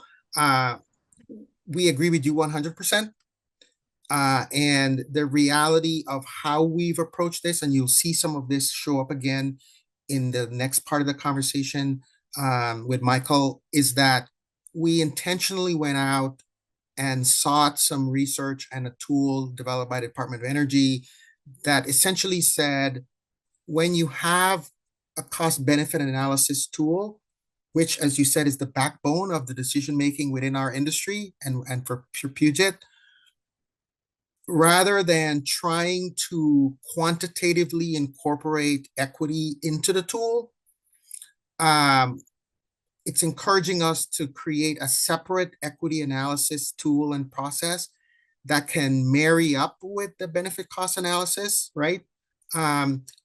we agree with you 100%. And the reality of how we've approached this, and you'll see some of this show up again in the next part of the conversation with Michael, is that we intentionally went out and sought some research and a tool developed by the Department of Energy that essentially said, when you have a cost benefit analysis tool, which, as you said, is the backbone of the decision making within our industry and for Puget, rather than trying to quantitatively incorporate equity into the tool, it's encouraging us to create a separate equity analysis tool and process that can marry up with the benefit cost analysis, right?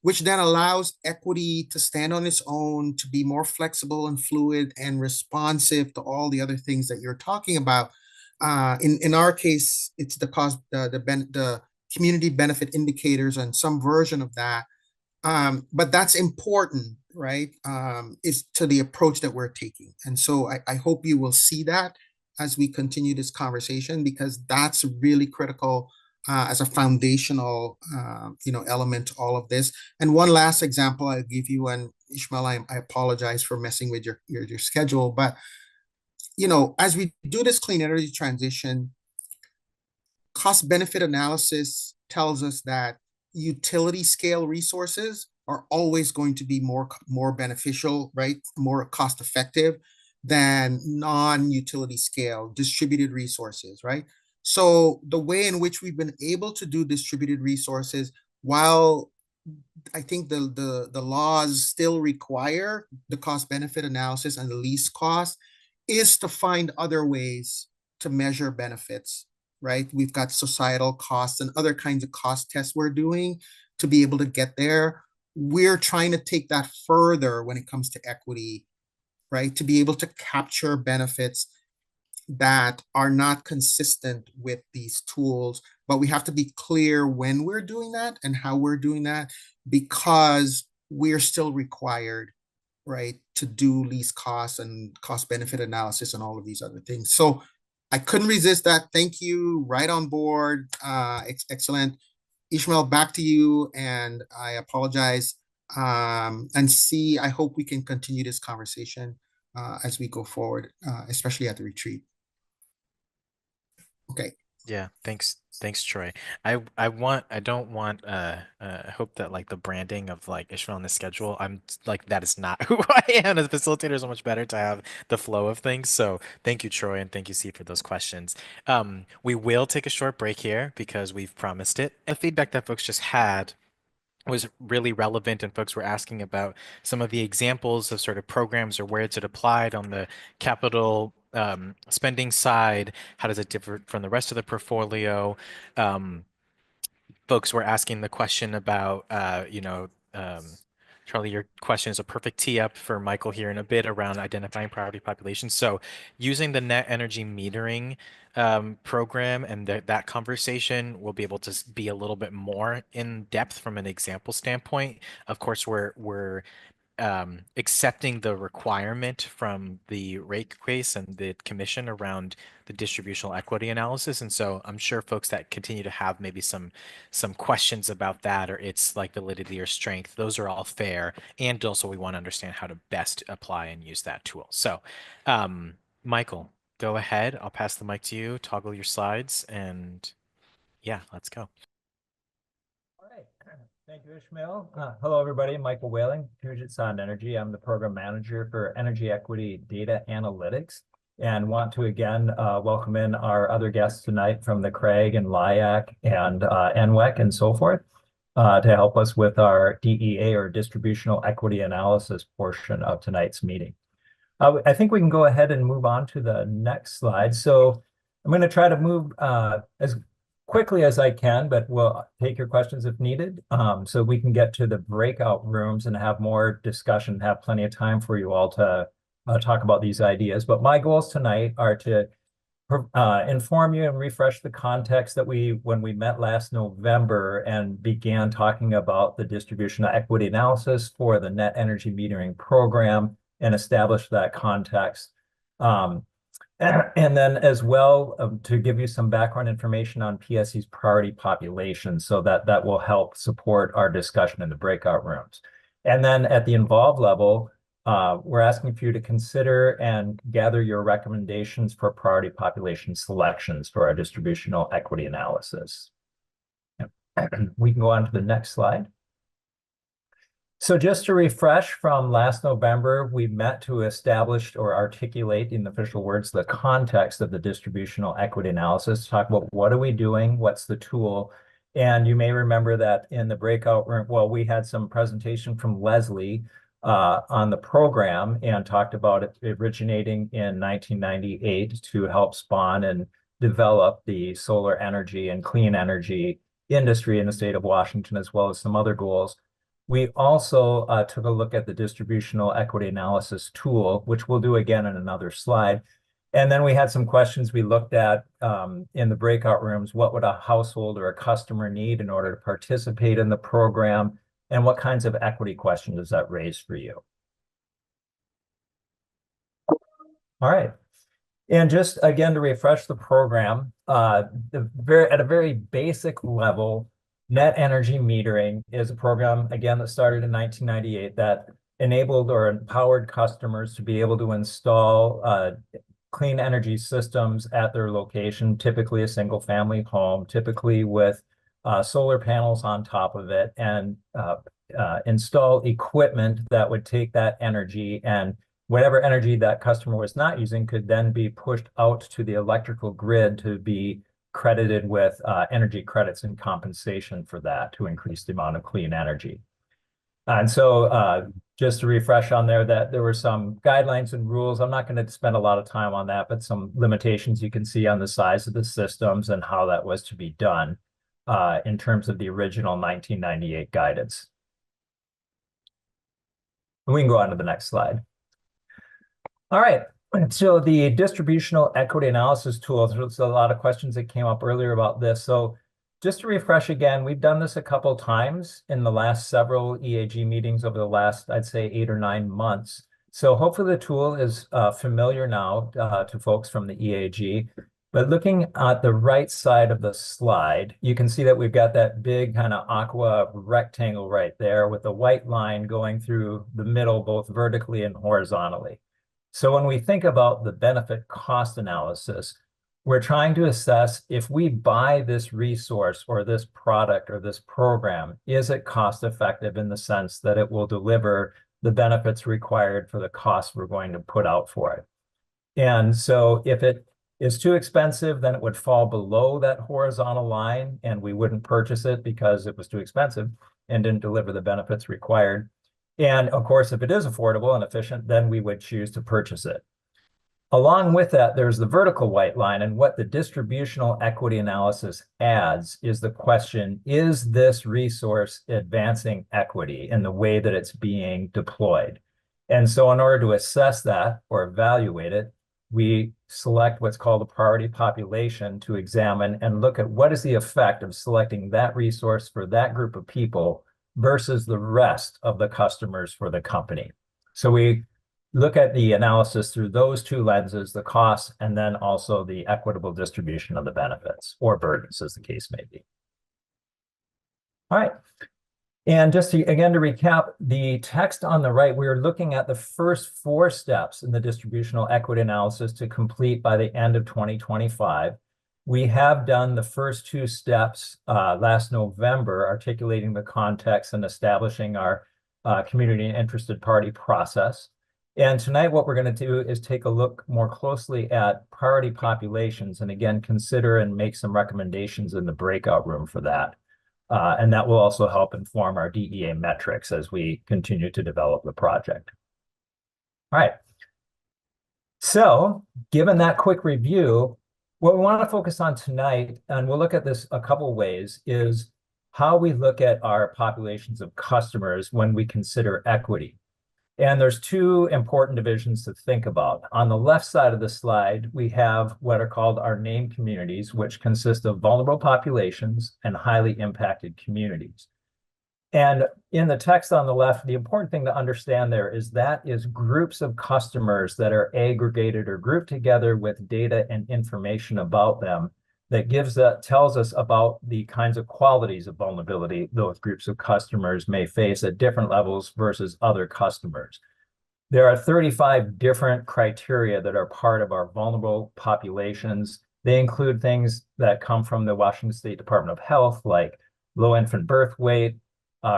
Which then allows equity to stand on its own, to be more flexible and fluid and responsive to all the other things that you're talking about. In our case, it's the cost, the community benefit indicators and some version of that. But that's important, right? Is to the approach that we're taking. And so I hope you will see that as we continue this conversation, because that's really critical as a foundational, element to all of this. And one last example I'll give you, and Ishmael, I apologize for messing with your schedule, but as we do this clean energy transition, cost benefit analysis tells us that utility scale resources are always going to be more beneficial, right? More cost effective than non-utility scale distributed resources, right? So the way in which we've been able to do distributed resources, while I think the laws still require the cost benefit analysis and the least cost, is to find other ways to measure benefits, right? We've got societal costs and other kinds of cost tests we're doing to be able to get there. We're trying to take that further when it comes to equity, right? To be able to capture benefits that are not consistent with these tools, but we have to be clear when we're doing that and how we're doing that, because we're still required, right, to do least cost and cost benefit analysis and all of these other things. So I couldn't resist that. Thank you. Right on board. Excellent. Ishmael, back to you. And I apologize. And see, I hope we can continue this conversation as we go forward, especially at the retreat. Okay. Yeah, thanks, Troy. I don't want I hope that like the branding of like Ishmael on the schedule, I'm like, that is not who I am. As a facilitator is so much better to have the flow of things. So thank you, Troy, and thank you, C, for those questions. We will take a short break here because we've promised it. The feedback that folks just had was really relevant, and folks were asking about some of the examples of sort of programs or where it's applied on the capital spending side. How does it differ from the rest of the portfolio? Folks were asking the question about, Charlie, your question is a perfect tee up for Michael here in a bit around identifying priority populations. So using the net energy metering program and that conversation, we'll be able to be a little bit more in depth from an example standpoint. Of course, we're accepting the requirement from the rate case and the commission around the distributional equity analysis. And so I'm sure folks that continue to have maybe some questions about that or its like validity or strength, those are all fair. And also we want to understand how to best apply and use that tool. So Michael, go ahead. I'll pass the mic to you, toggle your slides, and yeah, let's go. All right. Thank you, Ishmael. Hello, everybody. Michael Whaling, Puget Sound Energy. I'm the program manager for Energy Equity Data Analytics, and want to again welcome in our other guests tonight from the Craig and LIAC and NWEC and so forth to help us with our DEA or Distributional Equity Analysis portion of tonight's meeting. I think we can go ahead and move on to the next slide. So I'm going to try to move as quickly as I can, but we'll take your questions if needed, so we can get to the breakout rooms and have more discussion, have plenty of time for you all to talk about these ideas. But my goals tonight are to inform you and refresh the context that when we met last November and began talking about the distributional equity analysis for the net energy metering program and establish that context. And then as well, to give you some background information on PSE's priority population, so that will help support our discussion in the breakout rooms. And then at the involved level, we're asking for you to consider and gather your recommendations for priority population selections for our distributional equity analysis. We can go on to the next slide. So just to refresh from last November, we met to establish or articulate in official words the context of the distributional equity analysis, talk about what are we doing, what's the tool. And you may remember that in the breakout room, well, we had some presentation from Leslie on the program and talked about it originating in 1998 to help spawn and develop the solar energy and clean energy industry in the state of Washington, as well as some other goals. We also took a look at the distributional equity analysis tool, which we'll do again in another slide. And then we had some questions we looked at in the breakout rooms. What would a household or a customer need in order to participate in the program? And what kinds of equity questions does that raise for you? All right. And just again, to refresh the program, at a very basic level, net energy metering is a program, again, that started in 1998 that enabled or empowered customers to be able to install clean energy systems at their location, typically a single family home, typically with solar panels on top of it, and install equipment that would take that energy, and whatever energy that customer was not using could then be pushed out to the electrical grid to be credited with energy credits and compensation for that to increase the amount of clean energy. And so just to refresh on there, that there were some guidelines and rules. I'm not going to spend a lot of time on that, but some limitations you can see on the size of the systems and how that was to be done in terms of the original 1998 guidance. We can go on to the next slide. All right. So the distributional equity analysis tool, there's a lot of questions that came up earlier about this. So just to refresh again, we've done this a couple times in the last several EAG meetings over the last, I'd say, 8 or 9 months. So hopefully the tool is familiar now to folks from the EAG. But looking at the right side of the slide, you can see that we've got that big kind of aqua rectangle right there with the white line going through the middle, both vertically and horizontally. So when we think about the benefit cost analysis, we're trying to assess if we buy this resource or this product or this program, is it cost effective in the sense that it will deliver the benefits required for the cost we're going to put out for it? And so if it is too expensive, then it would fall below that horizontal line and we wouldn't purchase it because it was too expensive and didn't deliver the benefits required. And of course, if it is affordable and efficient, then we would choose to purchase it. Along with that, there's the vertical white line, and what the distributional equity analysis adds is the question, is this resource advancing equity in the way that it's being deployed? And so in order to assess that or evaluate it, we select what's called a priority population to examine and look at what is the effect of selecting that resource for that group of people versus the rest of the customers for the company. So we look at the analysis through those two lenses, the cost, and then also the equitable distribution of the benefits or burdens, as the case may be. All right. And just to, again, to recap, the text on the right, we're looking at the first 4 steps in the distributional equity analysis to complete by the end of 2025. We have done the first 2 steps last November, articulating the context and establishing our community and interested party process. And tonight, what we're going to do is take a look more closely at priority populations and again, consider and make some recommendations in the breakout room for that. And that will also help inform our DEA metrics as we continue to develop the project. All right. So given that quick review, what we want to focus on tonight, and we'll look at this a couple ways, is how we look at our populations of customers when we consider equity. And there's two important divisions to think about. On the left side of the slide, we have what are called our named communities, which consist of vulnerable populations and highly impacted communities. And in the text on the left, the important thing to understand there is that is groups of customers that are aggregated or grouped together with data and information about them that tells us about the kinds of qualities of vulnerability those groups of customers may face at different levels versus other customers. There are 35 different criteria that are part of our vulnerable populations. They include things that come from the Washington State Department of Health, like low infant birth weight,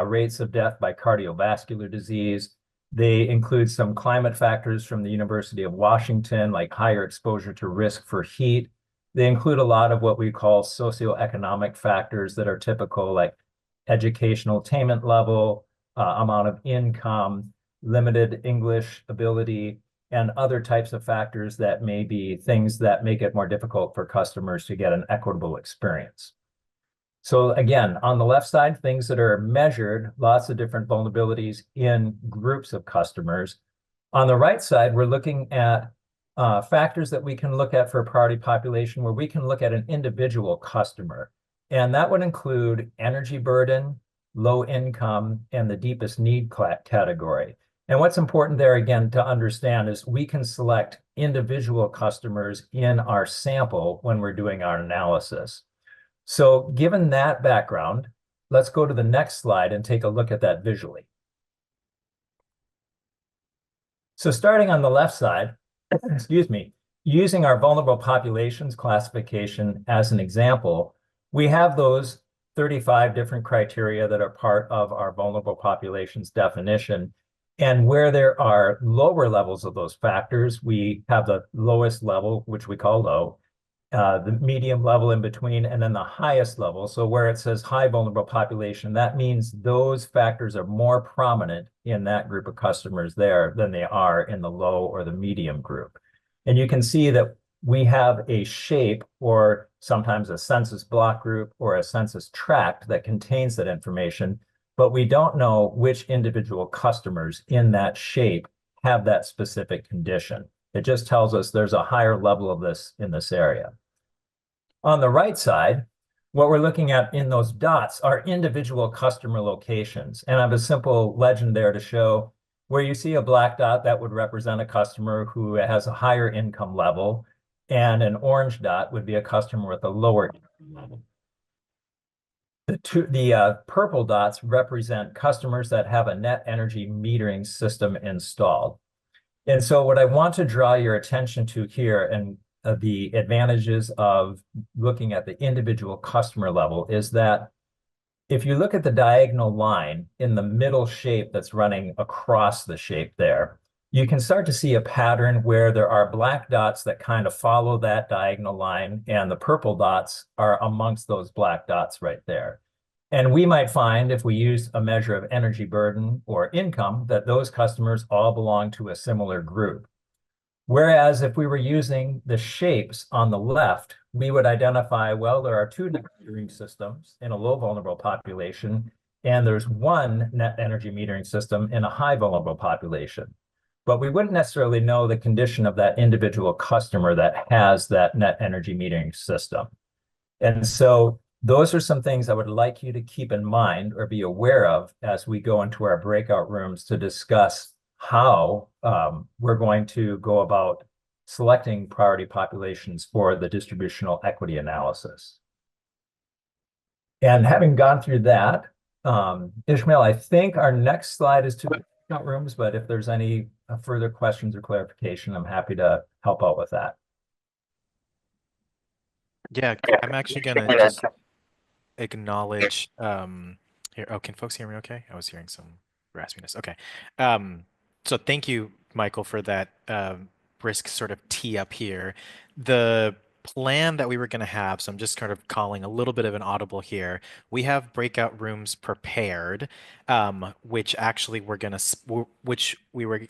rates of death by cardiovascular disease. They include some climate factors from the University of Washington, like higher exposure to risk for heat. They include a lot of what we call socioeconomic factors that are typical, like educational attainment level, amount of income, limited English ability, and other types of factors that may be things that make it more difficult for customers to get an equitable experience. So again, on the left side, things that are measured, lots of different vulnerabilities in groups of customers. On the right side, we're looking at factors that we can look at for a priority population where we can look at an individual customer. And that would include energy burden, low income, and the deepest need category. And what's important there, again, to understand is we can select individual customers in our sample when we're doing our analysis. So given that background, let's go to the next slide and take a look at that visually. So starting on the left side, excuse me, using our vulnerable populations classification as an example, we have those 35 different criteria that are part of our vulnerable populations definition. And where there are lower levels of those factors, we have the lowest level, which we call low, the medium level in between, and then the highest level. So where it says high vulnerable population, that means those factors are more prominent in that group of customers there than they are in the low or the medium group. And you can see that we have a shape or sometimes a census block group or a census tract that contains that information, but we don't know which individual customers in that shape have that specific condition. It just tells us there's a higher level of this in this area. On the right side, what we're looking at in those dots are individual customer locations. And I have a simple legend there to show where you see a black dot that would represent a customer who has a higher income level, and an orange dot would be a customer with a lower income level. The purple dots represent customers that have a net energy metering system installed. And so what I want to draw your attention to here and the advantages of looking at the individual customer level is that if you look at the diagonal line in the middle shape that's running across the shape there, you can start to see a pattern where there are black dots that kind of follow that diagonal line, and the purple dots are amongst those black dots right there. And we might find if we use a measure of energy burden or income that those customers all belong to a similar group. Whereas if we were using the shapes on the left, we would identify, well, there are two net metering systems in a low vulnerable population, and there's one net energy metering system in a high vulnerable population. But we wouldn't necessarily know the condition of that individual customer that has that net energy metering system. And so those are some things I would like you to keep in mind or be aware of as we go into our breakout rooms to discuss how we're going to go about selecting priority populations for the distributional equity analysis. And having gone through that, Ishmael, I think our next slide is to breakout rooms, but if there's any further questions or clarification, I'm happy to help out with that. Yeah, I'm actually gonna just acknowledge here. Oh, can folks hear me okay? I was hearing some raspiness. Okay. So thank you, Michael, for that brisk sort of tee up here. The plan that we were going to have, so I'm just kind of calling a little bit of an audible here. We have breakout rooms prepared, which actually we're going to, which we were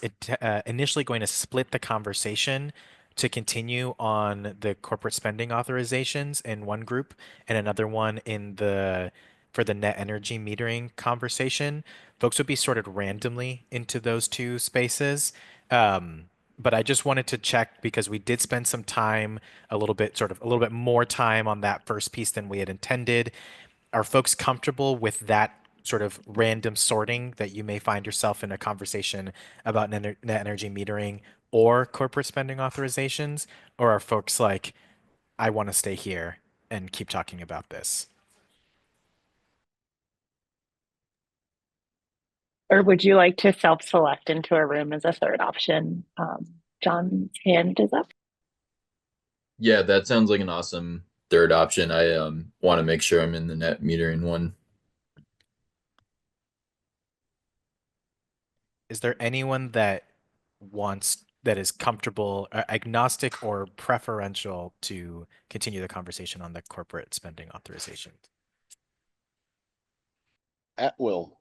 initially going to split the conversation to continue on the corporate spending authorizations in one group and another one in the for the net energy metering conversation, folks would be sorted randomly into those two spaces. But I just wanted to check because we did spend some time, a little bit more time on that first piece than we had intended. Are folks comfortable with that sort of random sorting that you may find yourself in a conversation about net energy metering or corporate spending authorizations? Or are folks like, I want to stay here and keep talking about this? Or would you like to self-select into a room as a third option? John's hand is up. Yeah, that sounds like an awesome third option. I want to make sure I'm in the net metering one. Is there anyone that is comfortable, agnostic or preferential to continue the conversation on the corporate spending authorization? At will.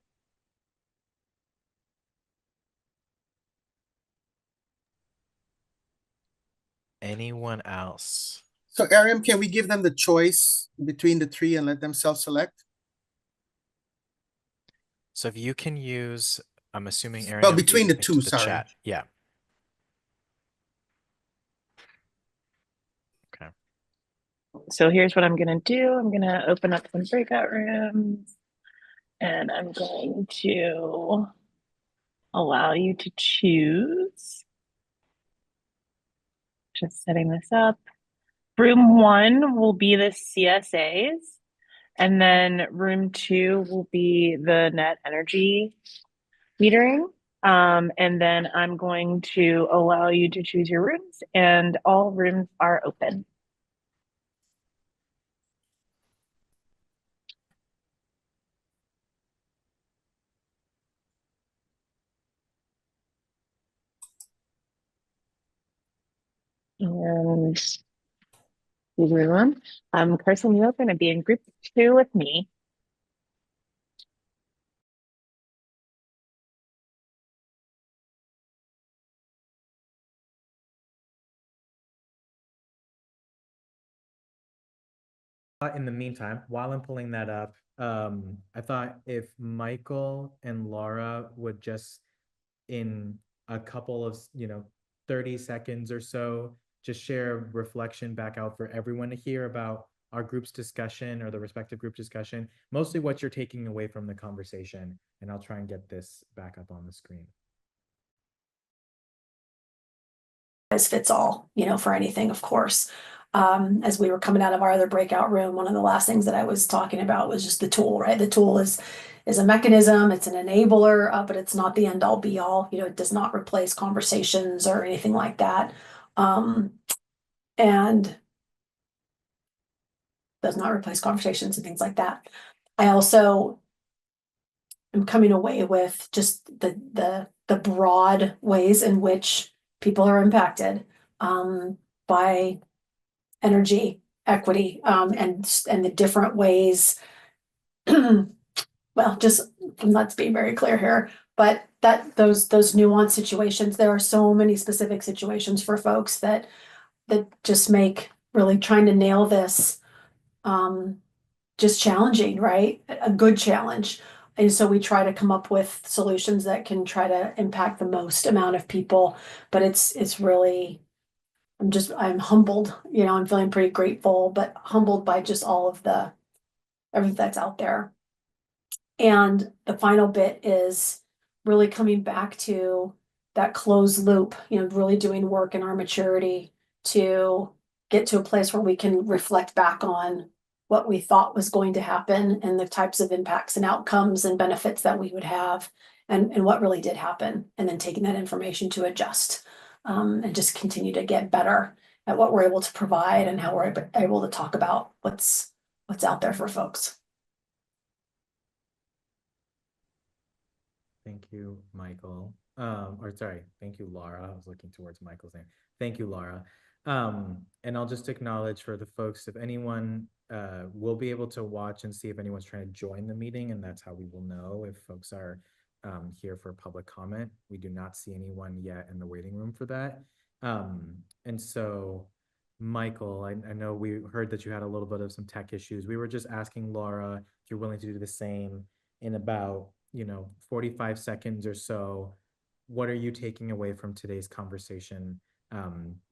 Anyone else? So Ariam, can we give them the choice between the three and let them self-select? So if you can use, I'm assuming Ariam. Well, between the into two, sorry. chat. Yeah. Okay. So here's what I'm gonna do. I'm gonna open up some breakout rooms and I'm going to allow you to choose. Just setting this up. Room 1 will be the CSAs, and then room 2 will be the net energy metering. And then I'm going to allow you to choose your rooms, and all rooms are open. And everyone, Carson, you're going to be in group 2 with me. In the meantime, while I'm pulling that up, I thought if Michael and Laura would just, in a couple of 30 seconds or so, just share reflection back out for everyone to hear about our group's discussion or the respective group discussion, mostly what you're taking away from the conversation, and I'll try and get this back up on the screen. As fits all, for anything, of course. As we were coming out of our other breakout room, one of the last things that I was talking about was just the tool, right? The tool is a mechanism, it's an enabler, but it's not the end all be all. It does not replace conversations or anything like that. And does not replace conversations and things like that. I also am coming away with just the broad ways in which people are impacted by energy equity and the different ways. Well, just let's be very clear here, but that those nuanced situations, there are so many specific situations for folks that just make really trying to nail this just challenging, right? A good challenge. And so we try to come up with solutions that can try to impact the most amount of people, but it's really, I'm humbled, I'm feeling pretty grateful, but humbled by just all of everything that's out there. And the final bit is really coming back to that closed loop, really doing work in our maturity to get to a place where we can reflect back on what we thought was going to happen and the types of impacts and outcomes and benefits that we would have and what really did happen. And then taking that information to adjust and just continue to get better at what we're able to provide and how we're able to talk about what's out there for folks. Thank you, Michael. Thank you, Laura. I was looking towards Michael's name. Thank you, Laura. And I'll just acknowledge for the folks, if anyone will be able to watch and see if anyone's trying to join the meeting, and that's how we will know if folks are here for public comment. We do not see anyone yet in the waiting room for that. And so Michael, I know we heard that you had a little bit of some tech issues. We were just asking Laura if you're willing to do the same in about, 45 seconds or so. What are you taking away from today's conversation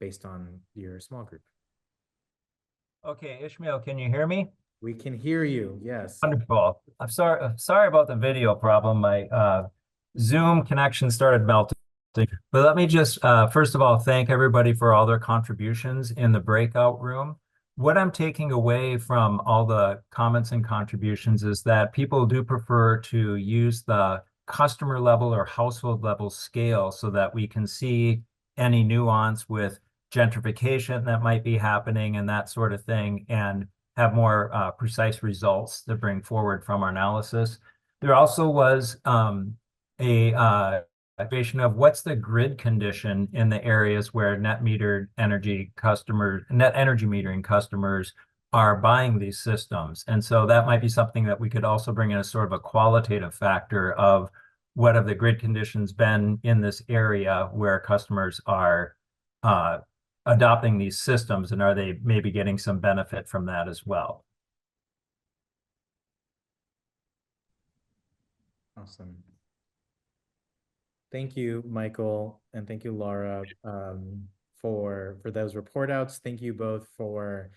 based on your small group? Okay, Ishmael, can you hear me? We can hear you, yes. Wonderful. I'm sorry about the video problem. My Zoom connection started melting. But let me just first of all thank everybody for all their contributions in the breakout room. What I'm taking away from all the comments and contributions is that people do prefer to use the customer level or household level scale so that we can see any nuance with gentrification that might be happening and that sort of thing, and have more precise results to bring forward from our analysis. There also was a evaluation of what's the grid condition in the areas where net energy metering customers are buying these systems. And so that might be something that we could also bring in as sort of a qualitative factor of what have the grid conditions been in this area where customers are adopting these systems, and are they maybe getting some benefit from that as well? Awesome. Thank you, Michael, and thank you, Laura, for those report outs. Thank you both for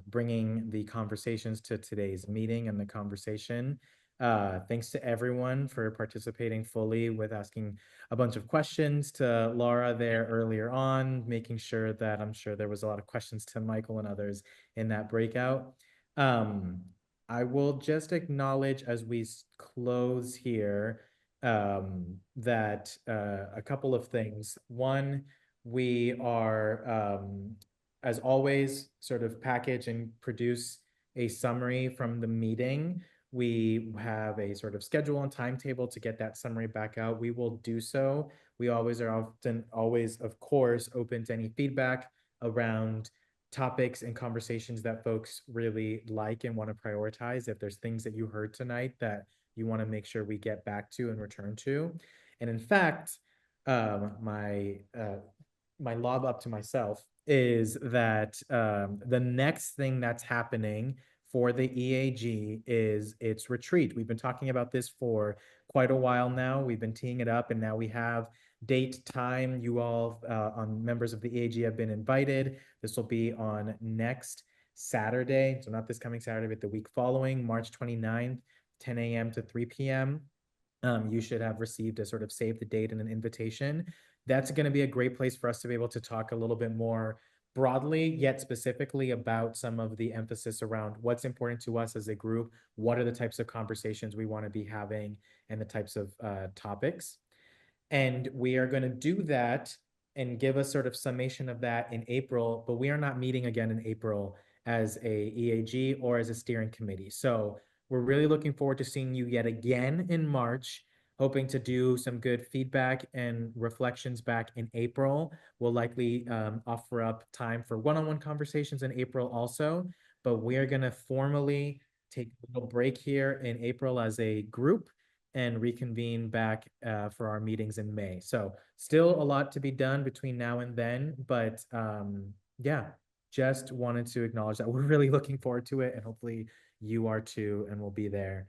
bringing the conversations to today's meeting and the conversation. Thanks to everyone for participating fully with asking a bunch of questions to Laura there earlier on, making sure that I'm sure there was a lot of questions to Michael and others in that breakout. I will just acknowledge as we close here that a couple of things. One, we are, as always, sort of package and produce a summary from the meeting. We have a sort of schedule and timetable to get that summary back out. We will do so. We always, of course, open to any feedback around topics and conversations that folks really like and want to prioritize. If there's things that you heard tonight that you want to make sure we get back to and return to. And in fact, my lob up to myself is that the next thing that's happening for the EAG is its retreat. We've been talking about this for quite a while now. We've been teeing it up, and now we have date, time. You all, members of the EAG, have been invited. This will be on next Saturday, so not this coming Saturday, but the week following, March 29th, 10 a.m. to 3 p.m. You should have received a sort of save the date and an invitation. That's going to be a great place for us to be able to talk a little bit more broadly, yet specifically about some of the emphasis around what's important to us as a group, what are the types of conversations we want to be having, and the types of topics. And we are going to do that and give a sort of summation of that in April, but we are not meeting again in April as a EAG or as a steering committee. So we're really looking forward to seeing you yet again in March, hoping to do some good feedback and reflections back in April. We'll likely offer up time for one-on-one conversations in April also, but we are going to formally take a little break here in April as a group and reconvene back for our meetings in May. So still a lot to be done between now and then, but yeah, just wanted to acknowledge that we're really looking forward to it, and hopefully you are too, and we'll be there.